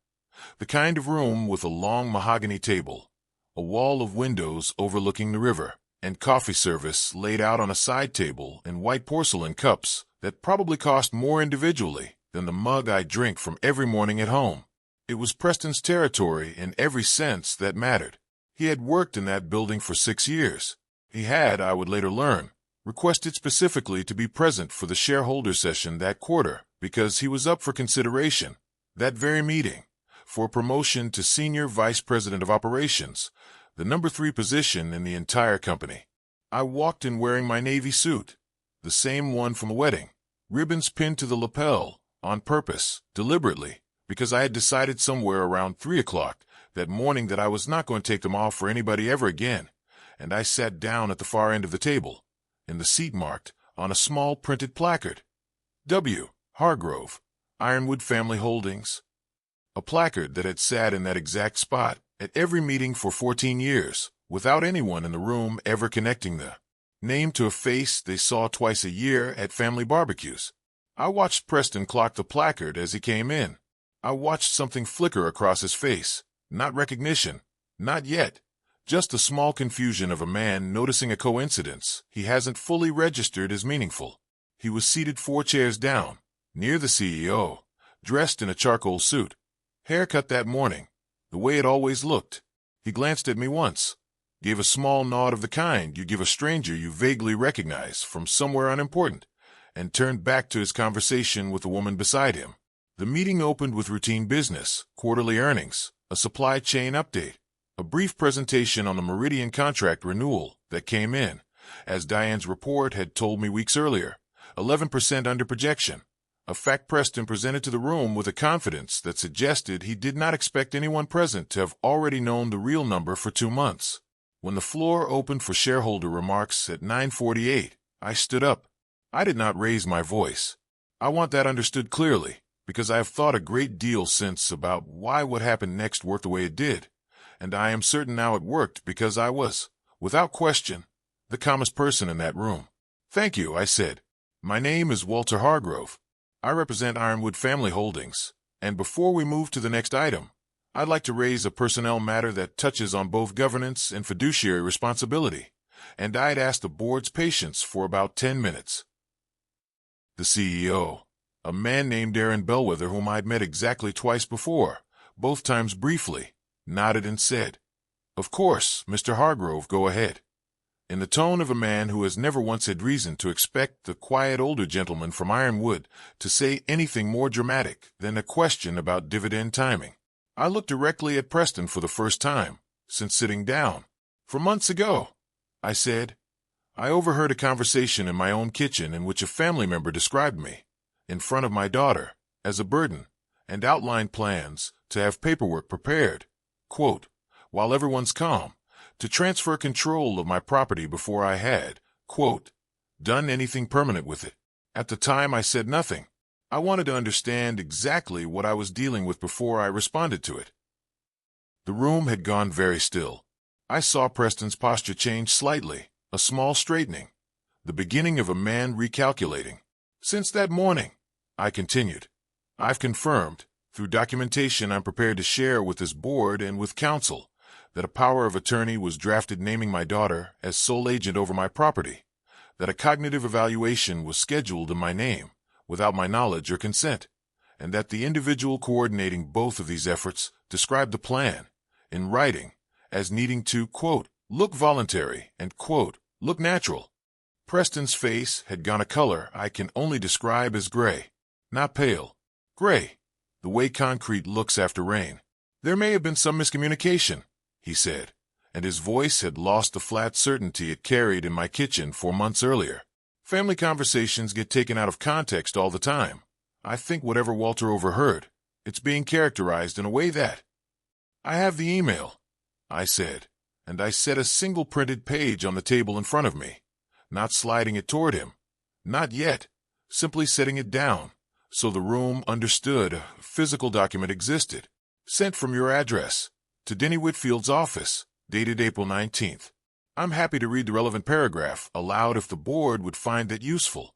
The kind of room with a long mahogany table, a wall of windows overlooking the river, and coffee service laid out on a side table in white porcelain cups that probably cost more individually than the mug I drink from every morning at home. It was Preston's territory in every sense that mattered. He had worked in that building for 6 years. He had, I would later learn, requested specifically to be present for the shareholder session that quarter because he was up for consideration, that very meeting, for promotion to Senior Vice President of Operations, the number 3 position in the entire company. I walked in wearing my navy suit, the same one from the wedding, ribbons pinned to the lapel, on purpose, deliberately, because I had decided somewhere around 3 o'clock that morning that I was not going to take them off for anybody ever again, and I sat down at the far end of the table, in the seat marked on a small printed placard, W. Hargrove, Ironwood Family Holdings. A placard that had sat in that exact spot at every meeting for 14 years, without anyone in the room ever connecting the name to a face they saw twice a year at family barbecues. I watched Preston clock the placard as he came in. I watched something flicker across his face. Not recognition. Not yet. Just the small confusion of a man noticing a coincidence he hasn't fully registered as meaningful. He was seated 4 chairs down, near the CEO, dressed in a charcoal suit. Haircut that morning, the way it always looked. He glanced at me once, gave a small nod of the kind you give a stranger you vaguely recognize from somewhere unimportant, and turned back to his conversation with the woman beside him. The meeting opened with routine business, quarterly earnings, a supply chain update, a brief presentation on the Meridian contract renewal that came in, as Diane's report had told me weeks earlier, 11% under projection, a fact Preston presented to the room with a confidence that suggested he did not expect anyone present to have already known the real number for 2 months. When the floor opened for shareholder remarks at 9:48, I stood up. I did not raise my voice. I want that understood clearly, because I have thought a great deal since about why what happened next worked the way it did, and I am certain now it worked because I was, without question, the calmest person in that room. "Thank you," I said. "My name is Walter Hargrove. I represent Ironwood Family Holdings, and before we move to the next item, I'd like to raise a personnel matter that touches on both governance and fiduciary responsibility, and I'd ask the board's patience for about 10 minutes. The CEO, a man named Aaron Bellwether whom I'd met exactly twice before, both times briefly, nodded and said, "Of course, Mr. Hargrove, go ahead," in the tone of a man who has never once had reason to expect the quiet older gentleman from Ironwood to say anything more dramatic than a question about dividend timing. I looked directly at Preston for the first time since sitting down. "For months ago," I said, "I overheard a conversation in my own kitchen in which a family member described me, in front of my daughter, as a burden, and outlined plans to have paperwork prepared, quote, while everyone's calm, to transfer control of my property before I had, quote, done anything permanent with it. At the time I said nothing. I wanted to understand exactly what I was dealing with before I responded to it." The room had gone very still. I saw Preston's posture change slightly, a small straightening, the beginning of a man recalculating. "Since that morning," I continued, "I've confirmed, through documentation I'm prepared to share with this board and with counsel, that a power of attorney was drafted naming my daughter as sole agent over my property, that a cognitive evaluation was scheduled in my name, without my knowledge or consent, and that the individual coordinating both of these efforts described the plan, in writing, as needing to, quote, look voluntary and, quote, look natural." Preston's face had gone a color I can only describe as gray. Not pale. Gray. The way concrete looks after rain. "There may have been some miscommunication," he said, and his voice had lost the flat certainty it carried in my kitchen 4 months earlier. "Family conversations get taken out of context all the time. I think whatever Walter overheard, it's being characterized in a way that—" "I have the email," I said, and I set a single printed page on the table in front of me, not sliding it toward him. Not yet, simply setting it down, so the room understood a physical document existed. "Sent from your address, to Denny Whitfield's office, dated April 19th. I'm happy to read the relevant paragraph aloud if the board would find that useful."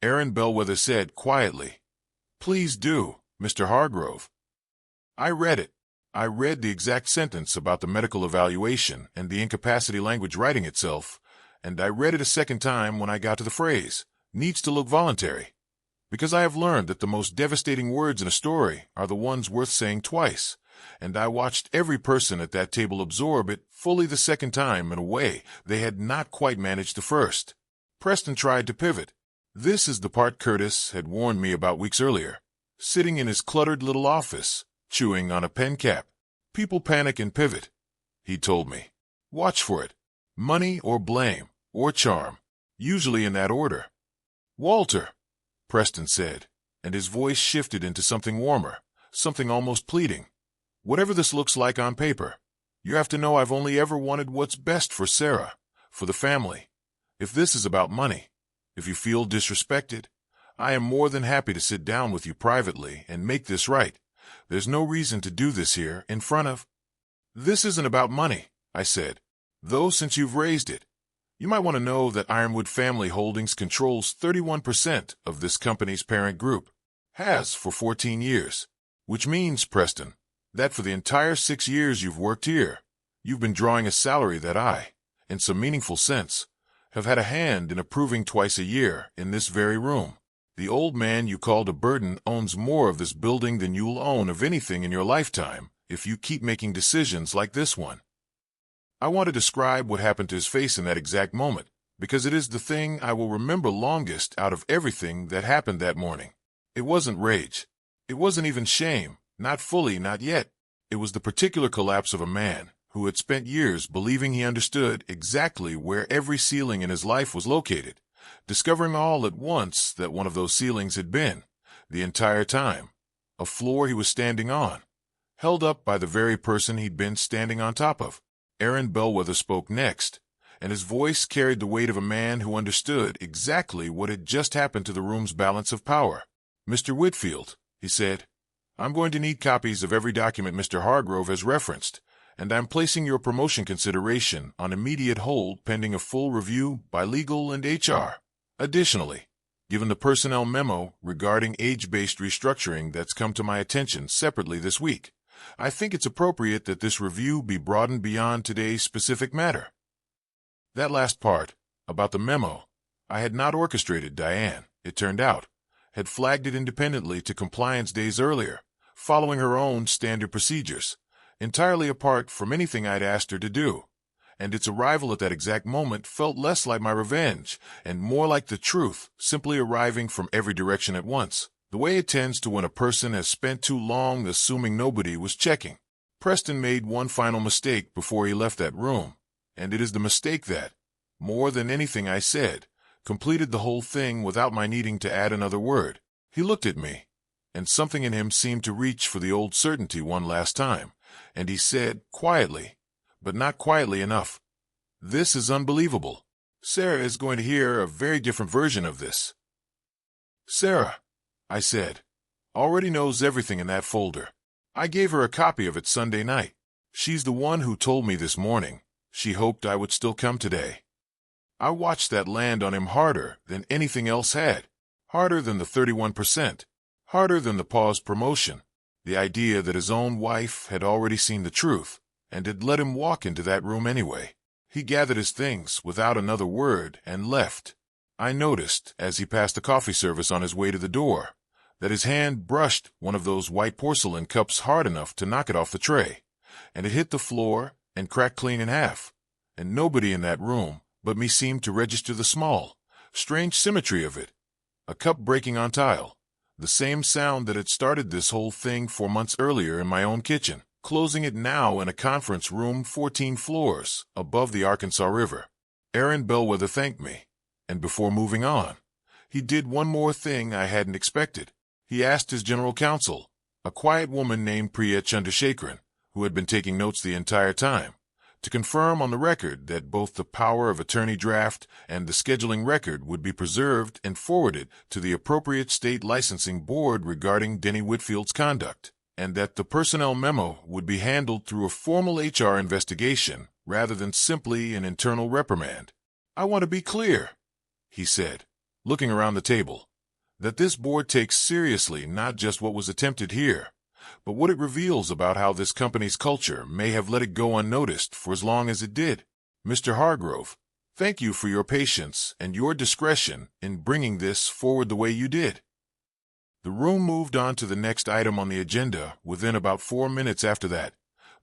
Aaron Bellwether said quietly, "Please do, Mr. Hargrove." I read it. I read the exact sentence about the medical evaluation and the incapacity language writing itself, and I read it a second time when I got to the phrase, "needs to look voluntary," because I have learned that the most devastating words in a story are the ones worth saying twice, and I watched every person at that table absorb it fully the second time in a way they had not quite managed the first. Preston tried to pivot. This is the part Curtis had warned me about weeks earlier. Sitting in his cluttered little office, chewing on a pen cap. "People panic and pivot," he told me. "Watch for it. Money or blame, or charm, usually in that order." "Walter," Preston said, and his voice shifted into something warmer, something almost pleading. "Whatever this looks like on paper, you have to know I've only ever wanted what's best for Sarah, for the family. If this is about money, if you feel disrespected, I am more than happy to sit down with you privately and make this right. There's no reason to do this here in front of—" "This isn't about money," I said, "though since you've raised it. You might want to know that Ironwood Family Holdings controls 31% of this company's parent group. Has for 14 years. Which means, Preston, that for the entire 6 years you've worked here, you've been drawing a salary that I, in some meaningful sense, have had a hand in approving twice a year in this very room. The old man you called a burden owns more of this building than you'll own of anything in your lifetime if you keep making decisions like this one." I want to describe what happened to his face in that exact moment, because it is the thing I will remember longest out of everything that happened that morning. It wasn't rage. It wasn't even shame, not fully, not yet. It was the particular collapse of a man who had spent years believing he understood exactly where every ceiling in his life was located, discovering all at once that one of those ceilings had been, the entire time, a floor he was standing on, held up by the very person he'd been standing on top of. Aaron Bellwether spoke next, and his voice carried the weight of a man who understood exactly what had just happened to the room's balance of power. "Mr. Whitfield," he said, "I'm going to need copies of every document Mr. Hargrove has referenced, and I'm placing your promotion consideration on immediate hold pending a full review by legal and HR. Additionally, given the personnel memo regarding age-based restructuring that's come to my attention separately this week, I think it's appropriate that this review be broadened beyond today's specific matter." That last part, about the memo, I had not orchestrated. Diane, it turned out, had flagged it independently to compliance days earlier, following her own standard procedures, entirely apart from anything I'd asked her to do, and its arrival at that exact moment felt less like my revenge and more like the truth simply arriving from every direction at once, the way it tends to when a person has spent too long assuming nobody was checking. Preston made one final mistake before he left that room, and it is the mistake that, more than anything I said, completed the whole thing without my needing to add another word. He looked at me, and something in him seemed to reach for the old certainty one last time, and he said, quietly, but not quietly enough, "This is unbelievable. Sarah is going to hear a very different version of this." "Sarah," I said, "already knows everything in that folder. I gave her a copy of it Sunday night. She's the one who told me this morning she hoped I would still come today." I watched that land on him harder than anything else had, harder than the 31%, harder than the paused promotion, the idea that his own wife had already seen the truth and had let him walk into that room anyway. He gathered his things without another word and left. I noticed, as he passed the coffee service on his way to the door, that his hand brushed one of those white porcelain cups hard enough to knock it off the tray, and it hit the floor and cracked clean in half, and nobody in that room but me seemed to register the small, strange symmetry of it. A cup breaking on tile, the same sound that had started this whole thing 4 months earlier in my own kitchen, closing it now in a conference room 14 floors above the Arkansas River. Aaron Bellwether thanked me, and before moving on, he did one more thing I hadn't expected. He asked his general counsel, a quiet woman named Priya Chandrasekharan, who had been taking notes the entire time, to confirm on the record that both the power of attorney draft and the scheduling record would be preserved and forwarded to the appropriate state licensing board regarding Denny Whitfield's conduct, and that the personnel memo would be handled through a formal HR investigation rather than simply an internal reprimand. "I want to be clear," he said, looking around the table, "that this board takes seriously not just what was attempted here, but what it reveals about how this company's culture may have let it go unnoticed for as long as it did. Mr. Hargrove, thank you for your patience and your discretion in bringing this forward the way you did." The room moved on to the next item on the agenda within about 4 minutes after that,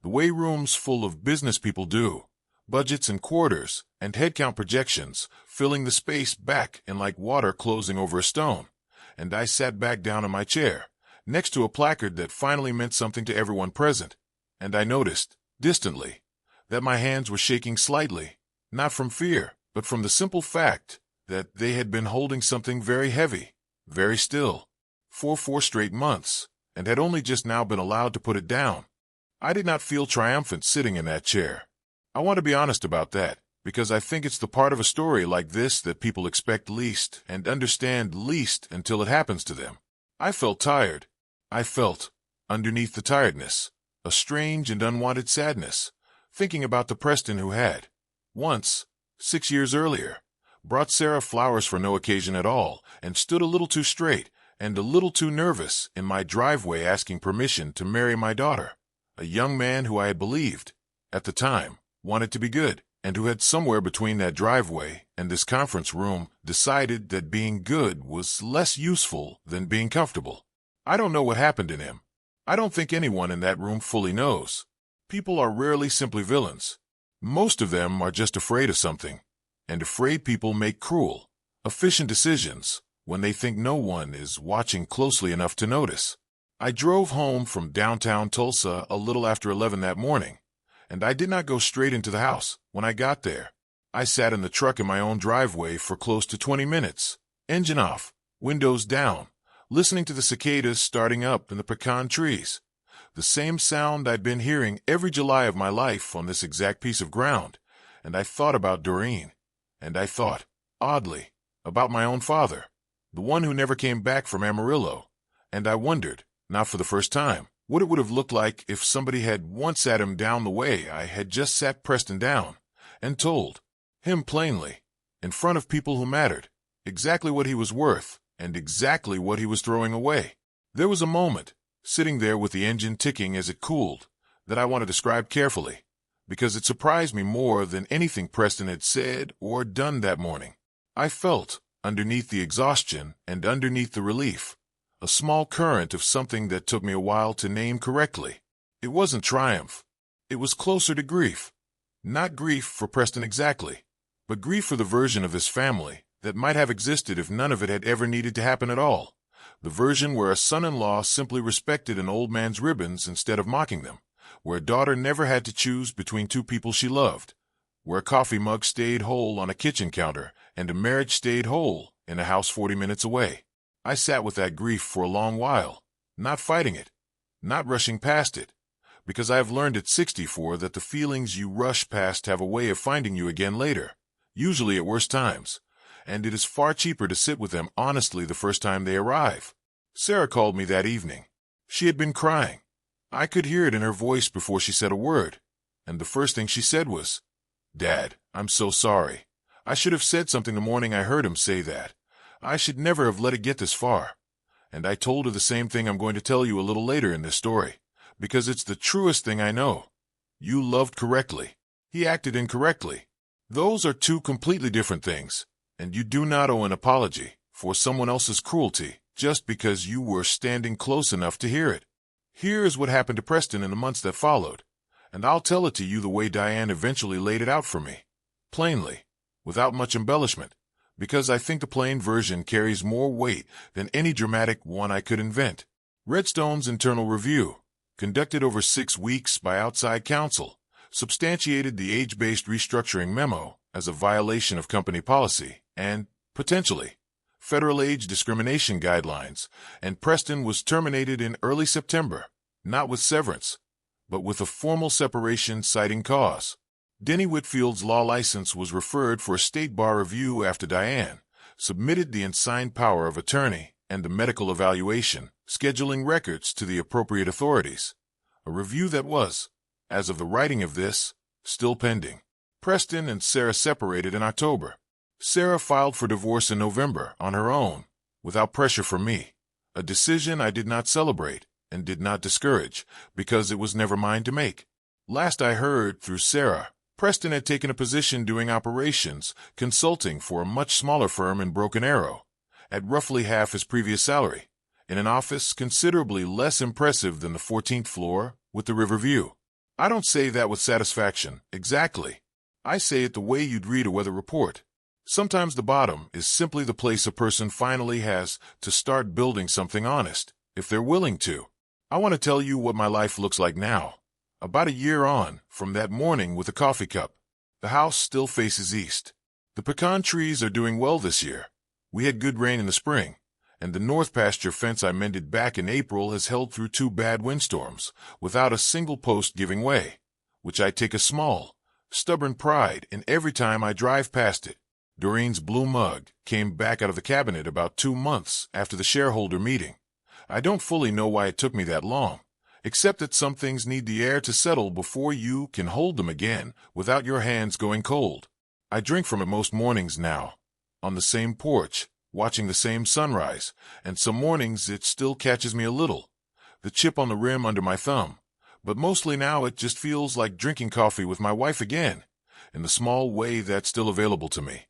the way rooms full of business people do, budgets and quarters and headcount projections filling the space back in like water closing over a stone, and I sat back down in my chair, next to a placard that finally meant something to everyone present, and I noticed, distantly, that my hands were shaking slightly, not from fear, but from the simple fact that they had been holding something very heavy, very still, for 4 straight months, and had only just now been allowed to put it down. I did not feel triumphant sitting in that chair. I want to be honest about that, because I think it's the part of a story like this that people expect least and understand least until it happens to them. I felt tired. I felt, underneath the tiredness, a strange and unwanted sadness, thinking about the Preston who had, once, 6 years earlier, brought Sarah flowers for no occasion at all and stood a little too straight and a little too nervous in my driveway asking permission to marry my daughter, a young man who I had believed, at the time, wanted to be good, and who had somewhere between that driveway and this conference room decided that being good was less useful than being comfortable. I don't know what happened in him. I don't think anyone in that room fully knows. People are rarely simply villains. Most of them are just afraid of something, and afraid people make cruel, efficient decisions when they think no one is watching closely enough to notice. I drove home from downtown Tulsa a little after 11 that morning, and I did not go straight into the house. When I got there, I sat in the truck in my own driveway for close to 20 minutes, engine off, windows down, listening to the cicadas starting up in the pecan trees. The same sound I'd been hearing every July of my life on this exact piece of ground. And I thought about Doreen. And I thought, oddly, about my own father, the one who never came back from Amarillo. And I wondered, not for the first time, what it would have looked like if somebody had once sat him down the way I had just sat Preston down, and told him plainly, in front of people who mattered, exactly what he was worth and exactly what he was throwing away. There was a moment, sitting there with the engine ticking as it cooled, that I want to describe carefully, because it surprised me more than anything Preston had said or done that morning. I felt, underneath the exhaustion and underneath the relief, a small current of something that took me a while to name correctly. It wasn't triumph. It was closer to grief. Not grief for Preston exactly, but grief for the version of his family that might have existed if none of it had ever needed to happen at all. The version where a son-in-law simply respected an old man's ribbons instead of mocking them, where a daughter never had to choose between two people she loved, where a coffee mug stayed whole on a kitchen counter and a marriage stayed whole in a house 40 minutes away. I sat with that grief for a long while, not fighting it, not rushing past it, because I have learned at 64 that the feelings you rush past have a way of finding you again later, usually at worse times, and it is far cheaper to sit with them honestly the first time they arrive. Sarah called me that evening. She had been crying. I could hear it in her voice before she said a word, and the first thing she said was, "Dad, I'm so sorry. I should have said something the morning I heard him say that. I should never have let it get this far." And I told her the same thing I'm going to tell you a little later in this story, because it's the truest thing I know. You loved correctly. He acted incorrectly. Those are two completely different things. And you do not owe an apology for someone else's cruelty just because you were standing close enough to hear it. Here is what happened to Preston in the months that followed, and I'll tell it to you the way Diane eventually laid it out for me, plainly, without much embellishment, because I think the plain version carries more weight than any dramatic one I could invent. Redstone's internal review, conducted over 6 weeks by outside counsel, substantiated the age-based restructuring memo as a violation of company policy and, potentially, federal age discrimination guidelines, and Preston was terminated in early September, not with severance, but with a formal separation citing cause. Denny Whitfield's law license was referred for a state bar review after Diane submitted the unsigned power of attorney and the medical evaluation, scheduling records to the appropriate authorities, a review that was, as of the writing of this, still pending. Preston and Sarah separated in October. Sarah filed for divorce in November on her own, without pressure from me, a decision I did not celebrate and did not discourage because it was never mine to make. Last I heard, through Sarah, Preston had taken a position doing operations, consulting for a much smaller firm in Broken Arrow, at roughly half his previous salary, in an office considerably less impressive than the 14th floor with the river view. I don't say that with satisfaction, exactly. I say it the way you'd read a weather report. Sometimes the bottom is simply the place a person finally has to start building something honest, if they're willing to. I want to tell you what my life looks like now. About a year on from that morning with a coffee cup. The house still faces east. The pecan trees are doing well this year. We had good rain in the spring, and the north pasture fence I mended back in April has held through 2 bad windstorms without a single post giving way, which I take a small, stubborn pride in every time I drive past it. Doreen's blue mug came back out of the cabinet about 2 months after the shareholder meeting. I don't fully know why it took me that long, except that some things need the air to settle before you can hold them again without your hands going cold. I drink from it most mornings now, on the same porch, watching the same sunrise, and some mornings it still catches me a little, the chip on the rim under my thumb, but mostly now it just feels like drinking coffee with my wife again, in the small way that's still available to me.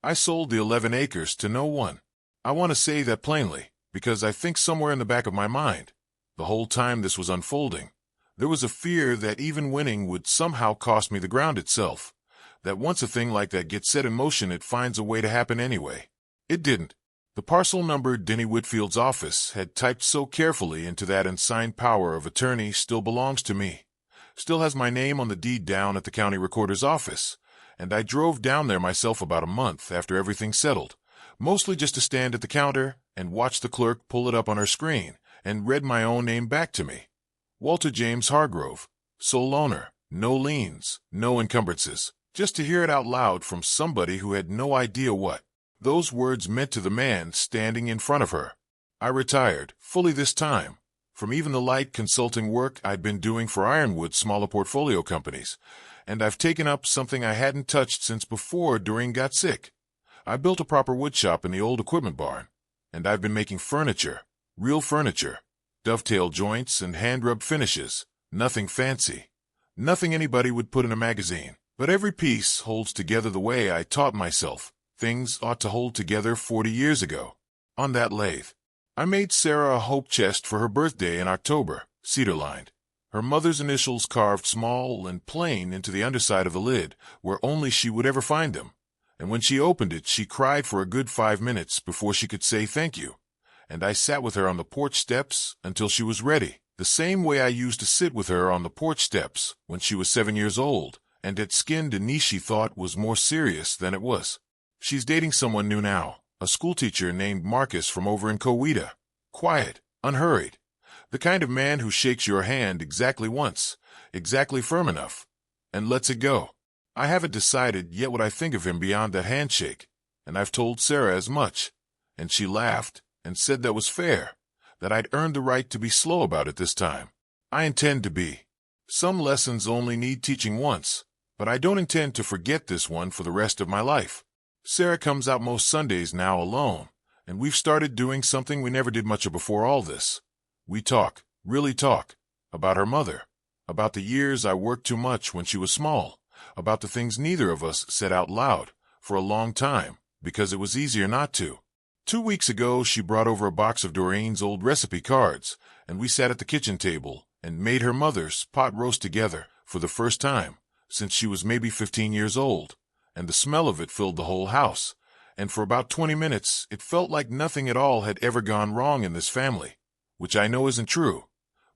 I sold the 11 acres to no one. I want to say that plainly, because I think somewhere in the back of my mind, the whole time this was unfolding, there was a fear that even winning would somehow cost me the ground itself, that once a thing like that gets set in motion it finds a way to happen anyway. It didn't. The parcel number Denny Whitfield's office had typed so carefully into that unsigned power of attorney still belongs to me, still has my name on the deed down at the county recorder's office, and I drove down there myself about a month after everything settled, mostly just to stand at the counter and watch the clerk pull it up on her screen, and read my own name back to me. Walter James Hargrove, sole owner, no liens, no encumbrances, just to hear it out loud from somebody who had no idea what those words meant to the man standing in front of her. I retired, fully this time, from even the light consulting work I'd been doing for Ironwood's smaller portfolio companies, and I've taken up something I hadn't touched since before Doreen got sick. I built a proper wood shop in the old equipment barn, and I've been making furniture, real furniture, dovetail joints and hand-rubbed finishes, nothing fancy, nothing anybody would put in a magazine, but every piece holds together the way I taught myself things ought to hold together 40 years ago. On that lathe, I made Sarah a hope chest for her birthday in October, cedar-lined, her mother's initials carved small and plain into the underside of the lid, where only she would ever find them, and when she opened it she cried for a good 5 minutes before she could say thank you, and I sat with her on the porch steps until she was ready, the same way I used to sit with her on the porch steps when she was 7 years old, and had skinned a niece she thought was more serious than it was. She's dating someone new now, a schoolteacher named Marcus from over in Coweta. Quiet, unhurried, the kind of man who shakes your hand exactly once, exactly firm enough, and lets it go. I haven't decided yet what I think of him beyond that handshake, and I've told Sarah as much, and she laughed and said that was fair, that I'd earned the right to be slow about it this time. I intend to be. Some lessons only need teaching once, but I don't intend to forget this one for the rest of my life. Sarah comes out most Sundays now alone, and we've started doing something we never did much of before all this. We talk, really talk, about her mother, about the years I worked too much when she was small, about the things neither of us said out loud for a long time, because it was easier not to. 2 weeks ago she brought over a box of Doreen's old recipe cards, and we sat at the kitchen table and made her mother's pot roast together for the first time since she was maybe 15 years old. And the smell of it filled the whole house, and for about 20 minutes it felt like nothing at all had ever gone wrong in this family, which I know isn't true,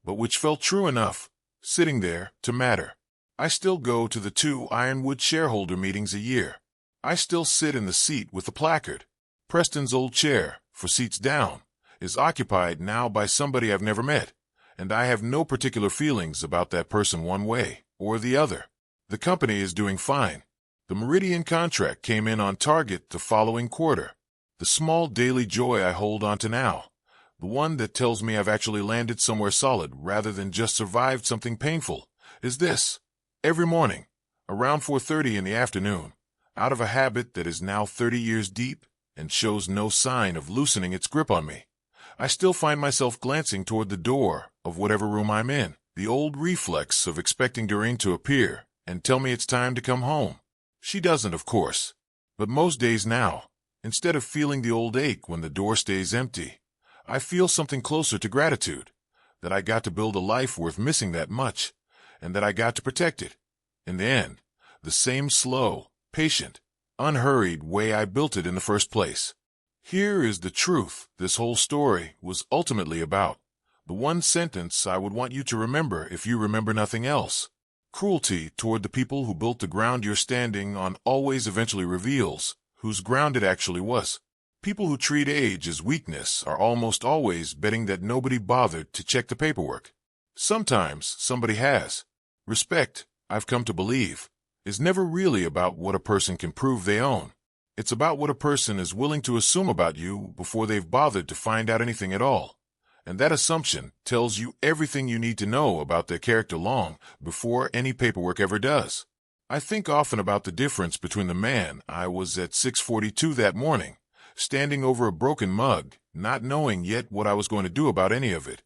but which felt true enough, sitting there, to matter. I still go to the 2 Ironwood shareholder meetings a year. I still sit in the seat with the placard. Preston's old chair, for seats down, is occupied now by somebody I've never met, and I have no particular feelings about that person one way or the other. The company is doing fine. The Meridian contract came in on target the following quarter. The small daily joy I hold on to now, the one that tells me I've actually landed somewhere solid rather than just survived something painful, is this. Every morning, around 4:30 in the afternoon, out of a habit that is now 30 years deep and shows no sign of loosening its grip on me, I still find myself glancing toward the door of whatever room I'm in, the old reflex of expecting Doreen to appear and tell me it's time to come home. She doesn't, of course, but most days now, instead of feeling the old ache when the door stays empty, I feel something closer to gratitude, that I got to build a life worth missing that much, and that I got to protect it. In the end, the same slow, patient, unhurried way I built it in the first place. Here is the truth this whole story was ultimately about, the one sentence I would want you to remember if you remember nothing else. Cruelty toward the people who built the ground you're standing on always eventually reveals whose ground it actually was. People who treat age as weakness are almost always betting that nobody bothered to check the paperwork. Sometimes somebody has. Respect, I've come to believe, is never really about what a person can prove they own. It's about what a person is willing to assume about you before they've bothered to find out anything at all. And that assumption tells you everything you need to know about their character long before any paperwork ever does. I think often about the difference between the man I was at 6:42 that morning, standing over a broken mug, not knowing yet what I was going to do about any of it,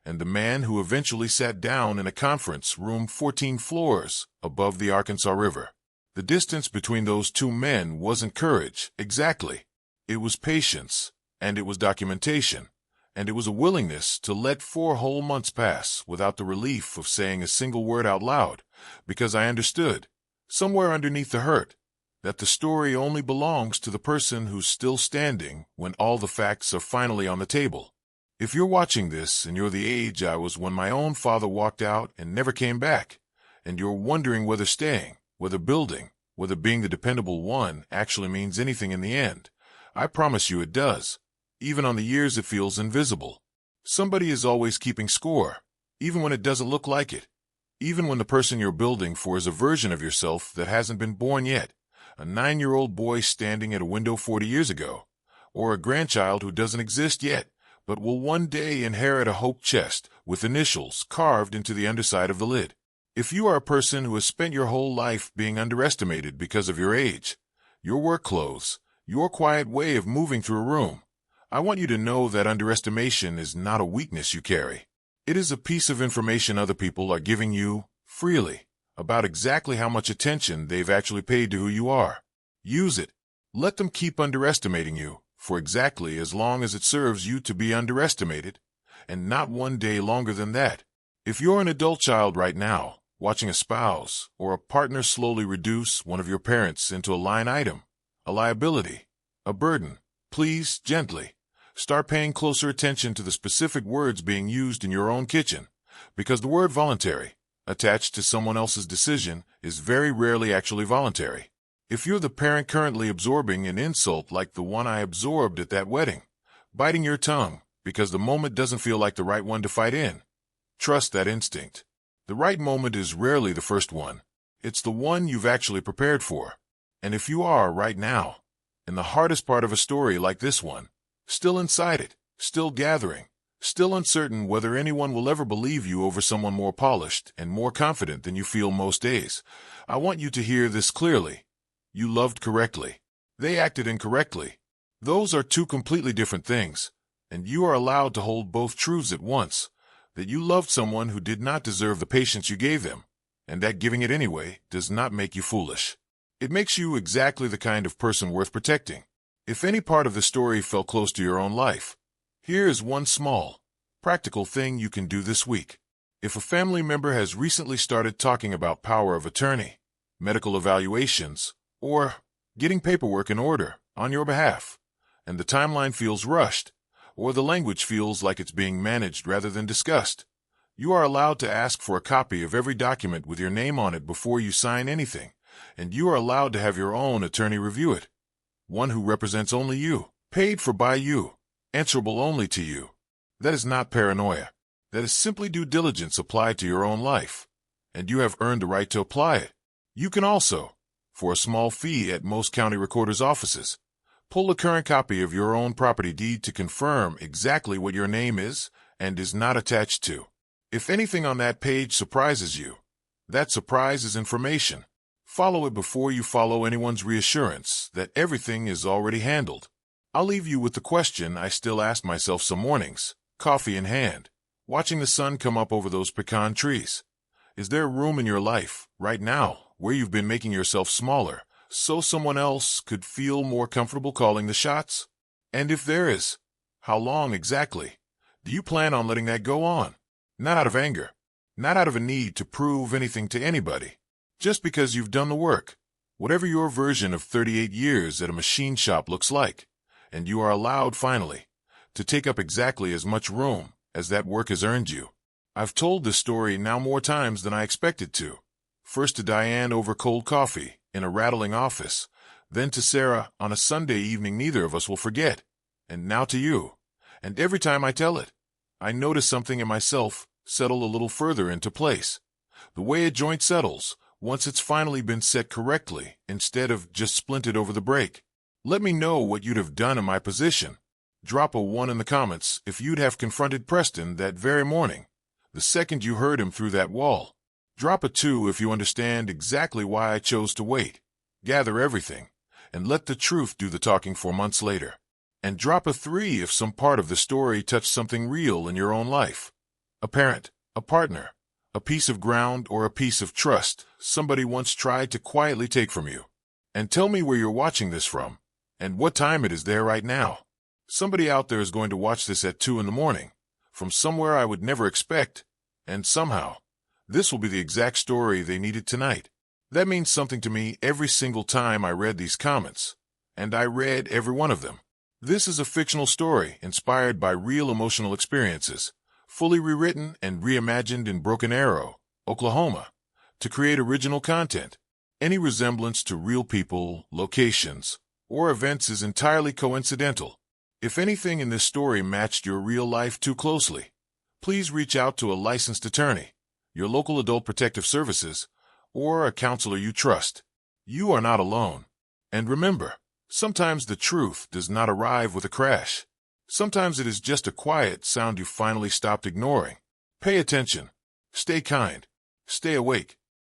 and the man who eventually sat down in a conference room 14 floors above the Arkansas River. The distance between those two men wasn't courage, exactly. It was patience, and it was documentation. And it was a willingness to let 4 whole months pass without the relief of saying a single word out loud, because I understood, somewhere underneath the hurt, that the story only belongs to the person who's still standing when all the facts are finally on the table. If you're watching this and you're the age I was when my own father walked out and never came back, and you're wondering whether staying, whether building, whether being the dependable one actually means anything in the end, I promise you it does, even on the years it feels invisible. Somebody is always keeping score, even when it doesn't look like it. Even when the person you're building for is a version of yourself that hasn't been born yet, a 9-year-old boy standing at a window 40 years ago, or a grandchild who doesn't exist yet, but will one day inherit a hope chest with initials carved into the underside of the lid. If you are a person who has spent your whole life being underestimated because of your age, your work clothes, your quiet way of moving through a room, I want you to know that underestimation is not a weakness you carry. It is a piece of information other people are giving you freely about exactly how much attention they've actually paid to who you are. Use it. Let them keep underestimating you for exactly as long as it serves you to be underestimated, and not one day longer than that. If you're an adult child right now, watching a spouse or a partner slowly reduce one of your parents into a line item, a liability, a burden, please, gently, start paying closer attention to the specific words being used in your own kitchen, because the word voluntary, attached to someone else's decision, is very rarely actually voluntary. If you're the parent currently absorbing an insult like the one I absorbed at that wedding, biting your tongue because the moment doesn't feel like the right one to fight in, trust that instinct. The right moment is rarely the first one. It's the one you've actually prepared for. And if you are right now, in the hardest part of a story like this one, still inside it, still gathering, still uncertain whether anyone will ever believe you over someone more polished and more confident than you feel most days, I want you to hear this clearly. You loved correctly. They acted incorrectly. Those are two completely different things, and you are allowed to hold both truths at once, that you loved someone who did not deserve the patience you gave them, and that giving it anyway does not make you foolish. It makes you exactly the kind of person worth protecting. If any part of the story fell close to your own life, here is one small, practical thing you can do this week. If a family member has recently started talking about power of attorney, medical evaluations, or getting paperwork in order on your behalf, and the timeline feels rushed, or the language feels like it's being managed rather than discussed, you are allowed to ask for a copy of every document with your name on it before you sign anything, and you are allowed to have your own attorney review it. One who represents only you, paid for by you, answerable only to you. That is not paranoia. That is simply due diligence applied to your own life, and you have earned the right to apply it. You can also, for a small fee at most county recorders' offices, pull a current copy of your own property deed to confirm exactly what your name is and is not attached to. If anything on that page surprises you, that surprise is information. Follow it before you follow anyone's reassurance that everything is already handled. I'll leave you with the question I still ask myself some mornings, coffee in hand, watching the sun come up over those pecan trees. Is there room in your life, right now, where you've been making yourself smaller, so someone else could feel more comfortable calling the shots? And if there is, how long exactly do you plan on letting that go on? Not out of anger, not out of a need to prove anything to anybody, just because you've done the work, whatever your version of 38 years at a machine shop looks like, and you are allowed, finally, to take up exactly as much room as that work has earned you. I've told this story now more times than I expected to. First to Diane over cold coffee in a rattling office, then to Sarah on a Sunday evening neither of us will forget, and now to you. And every time I tell it, I notice something in myself settle a little further into place. The way a joint settles once it's finally been set correctly instead of just splintered over the break. Let me know what you'd have done in my position. Drop a 1 in the comments if you'd have confronted Preston that very morning, the second you heard him through that wall. Drop a 2 if you understand exactly why I chose to wait, gather everything, and let the truth do the talking for months later. And drop a 3 if some part of the story touched something real in your own life. A parent, a partner, a piece of ground, or a piece of trust somebody once tried to quietly take from you. And tell me where you're watching this from, and what time it is there right now. Somebody out there is going to watch this at 2 in the morning, from somewhere I would never expect, and somehow, this will be the exact story they needed tonight. That means something to me every single time I read these comments. And I read every one of them. This is a fictional story inspired by real emotional experiences, fully rewritten and reimagined in Broken Arrow, Oklahoma, to create original content. Any resemblance to real people, locations, or events is entirely coincidental. If anything in this story matched your real life too closely, please reach out to a licensed attorney, your local adult protective services, or a counselor you trust. You are not alone. And remember, sometimes the truth does not arrive with a crash. Sometimes it is just a quiet sound you finally stopped ignoring. Pay attention. Stay kind. Stay awake.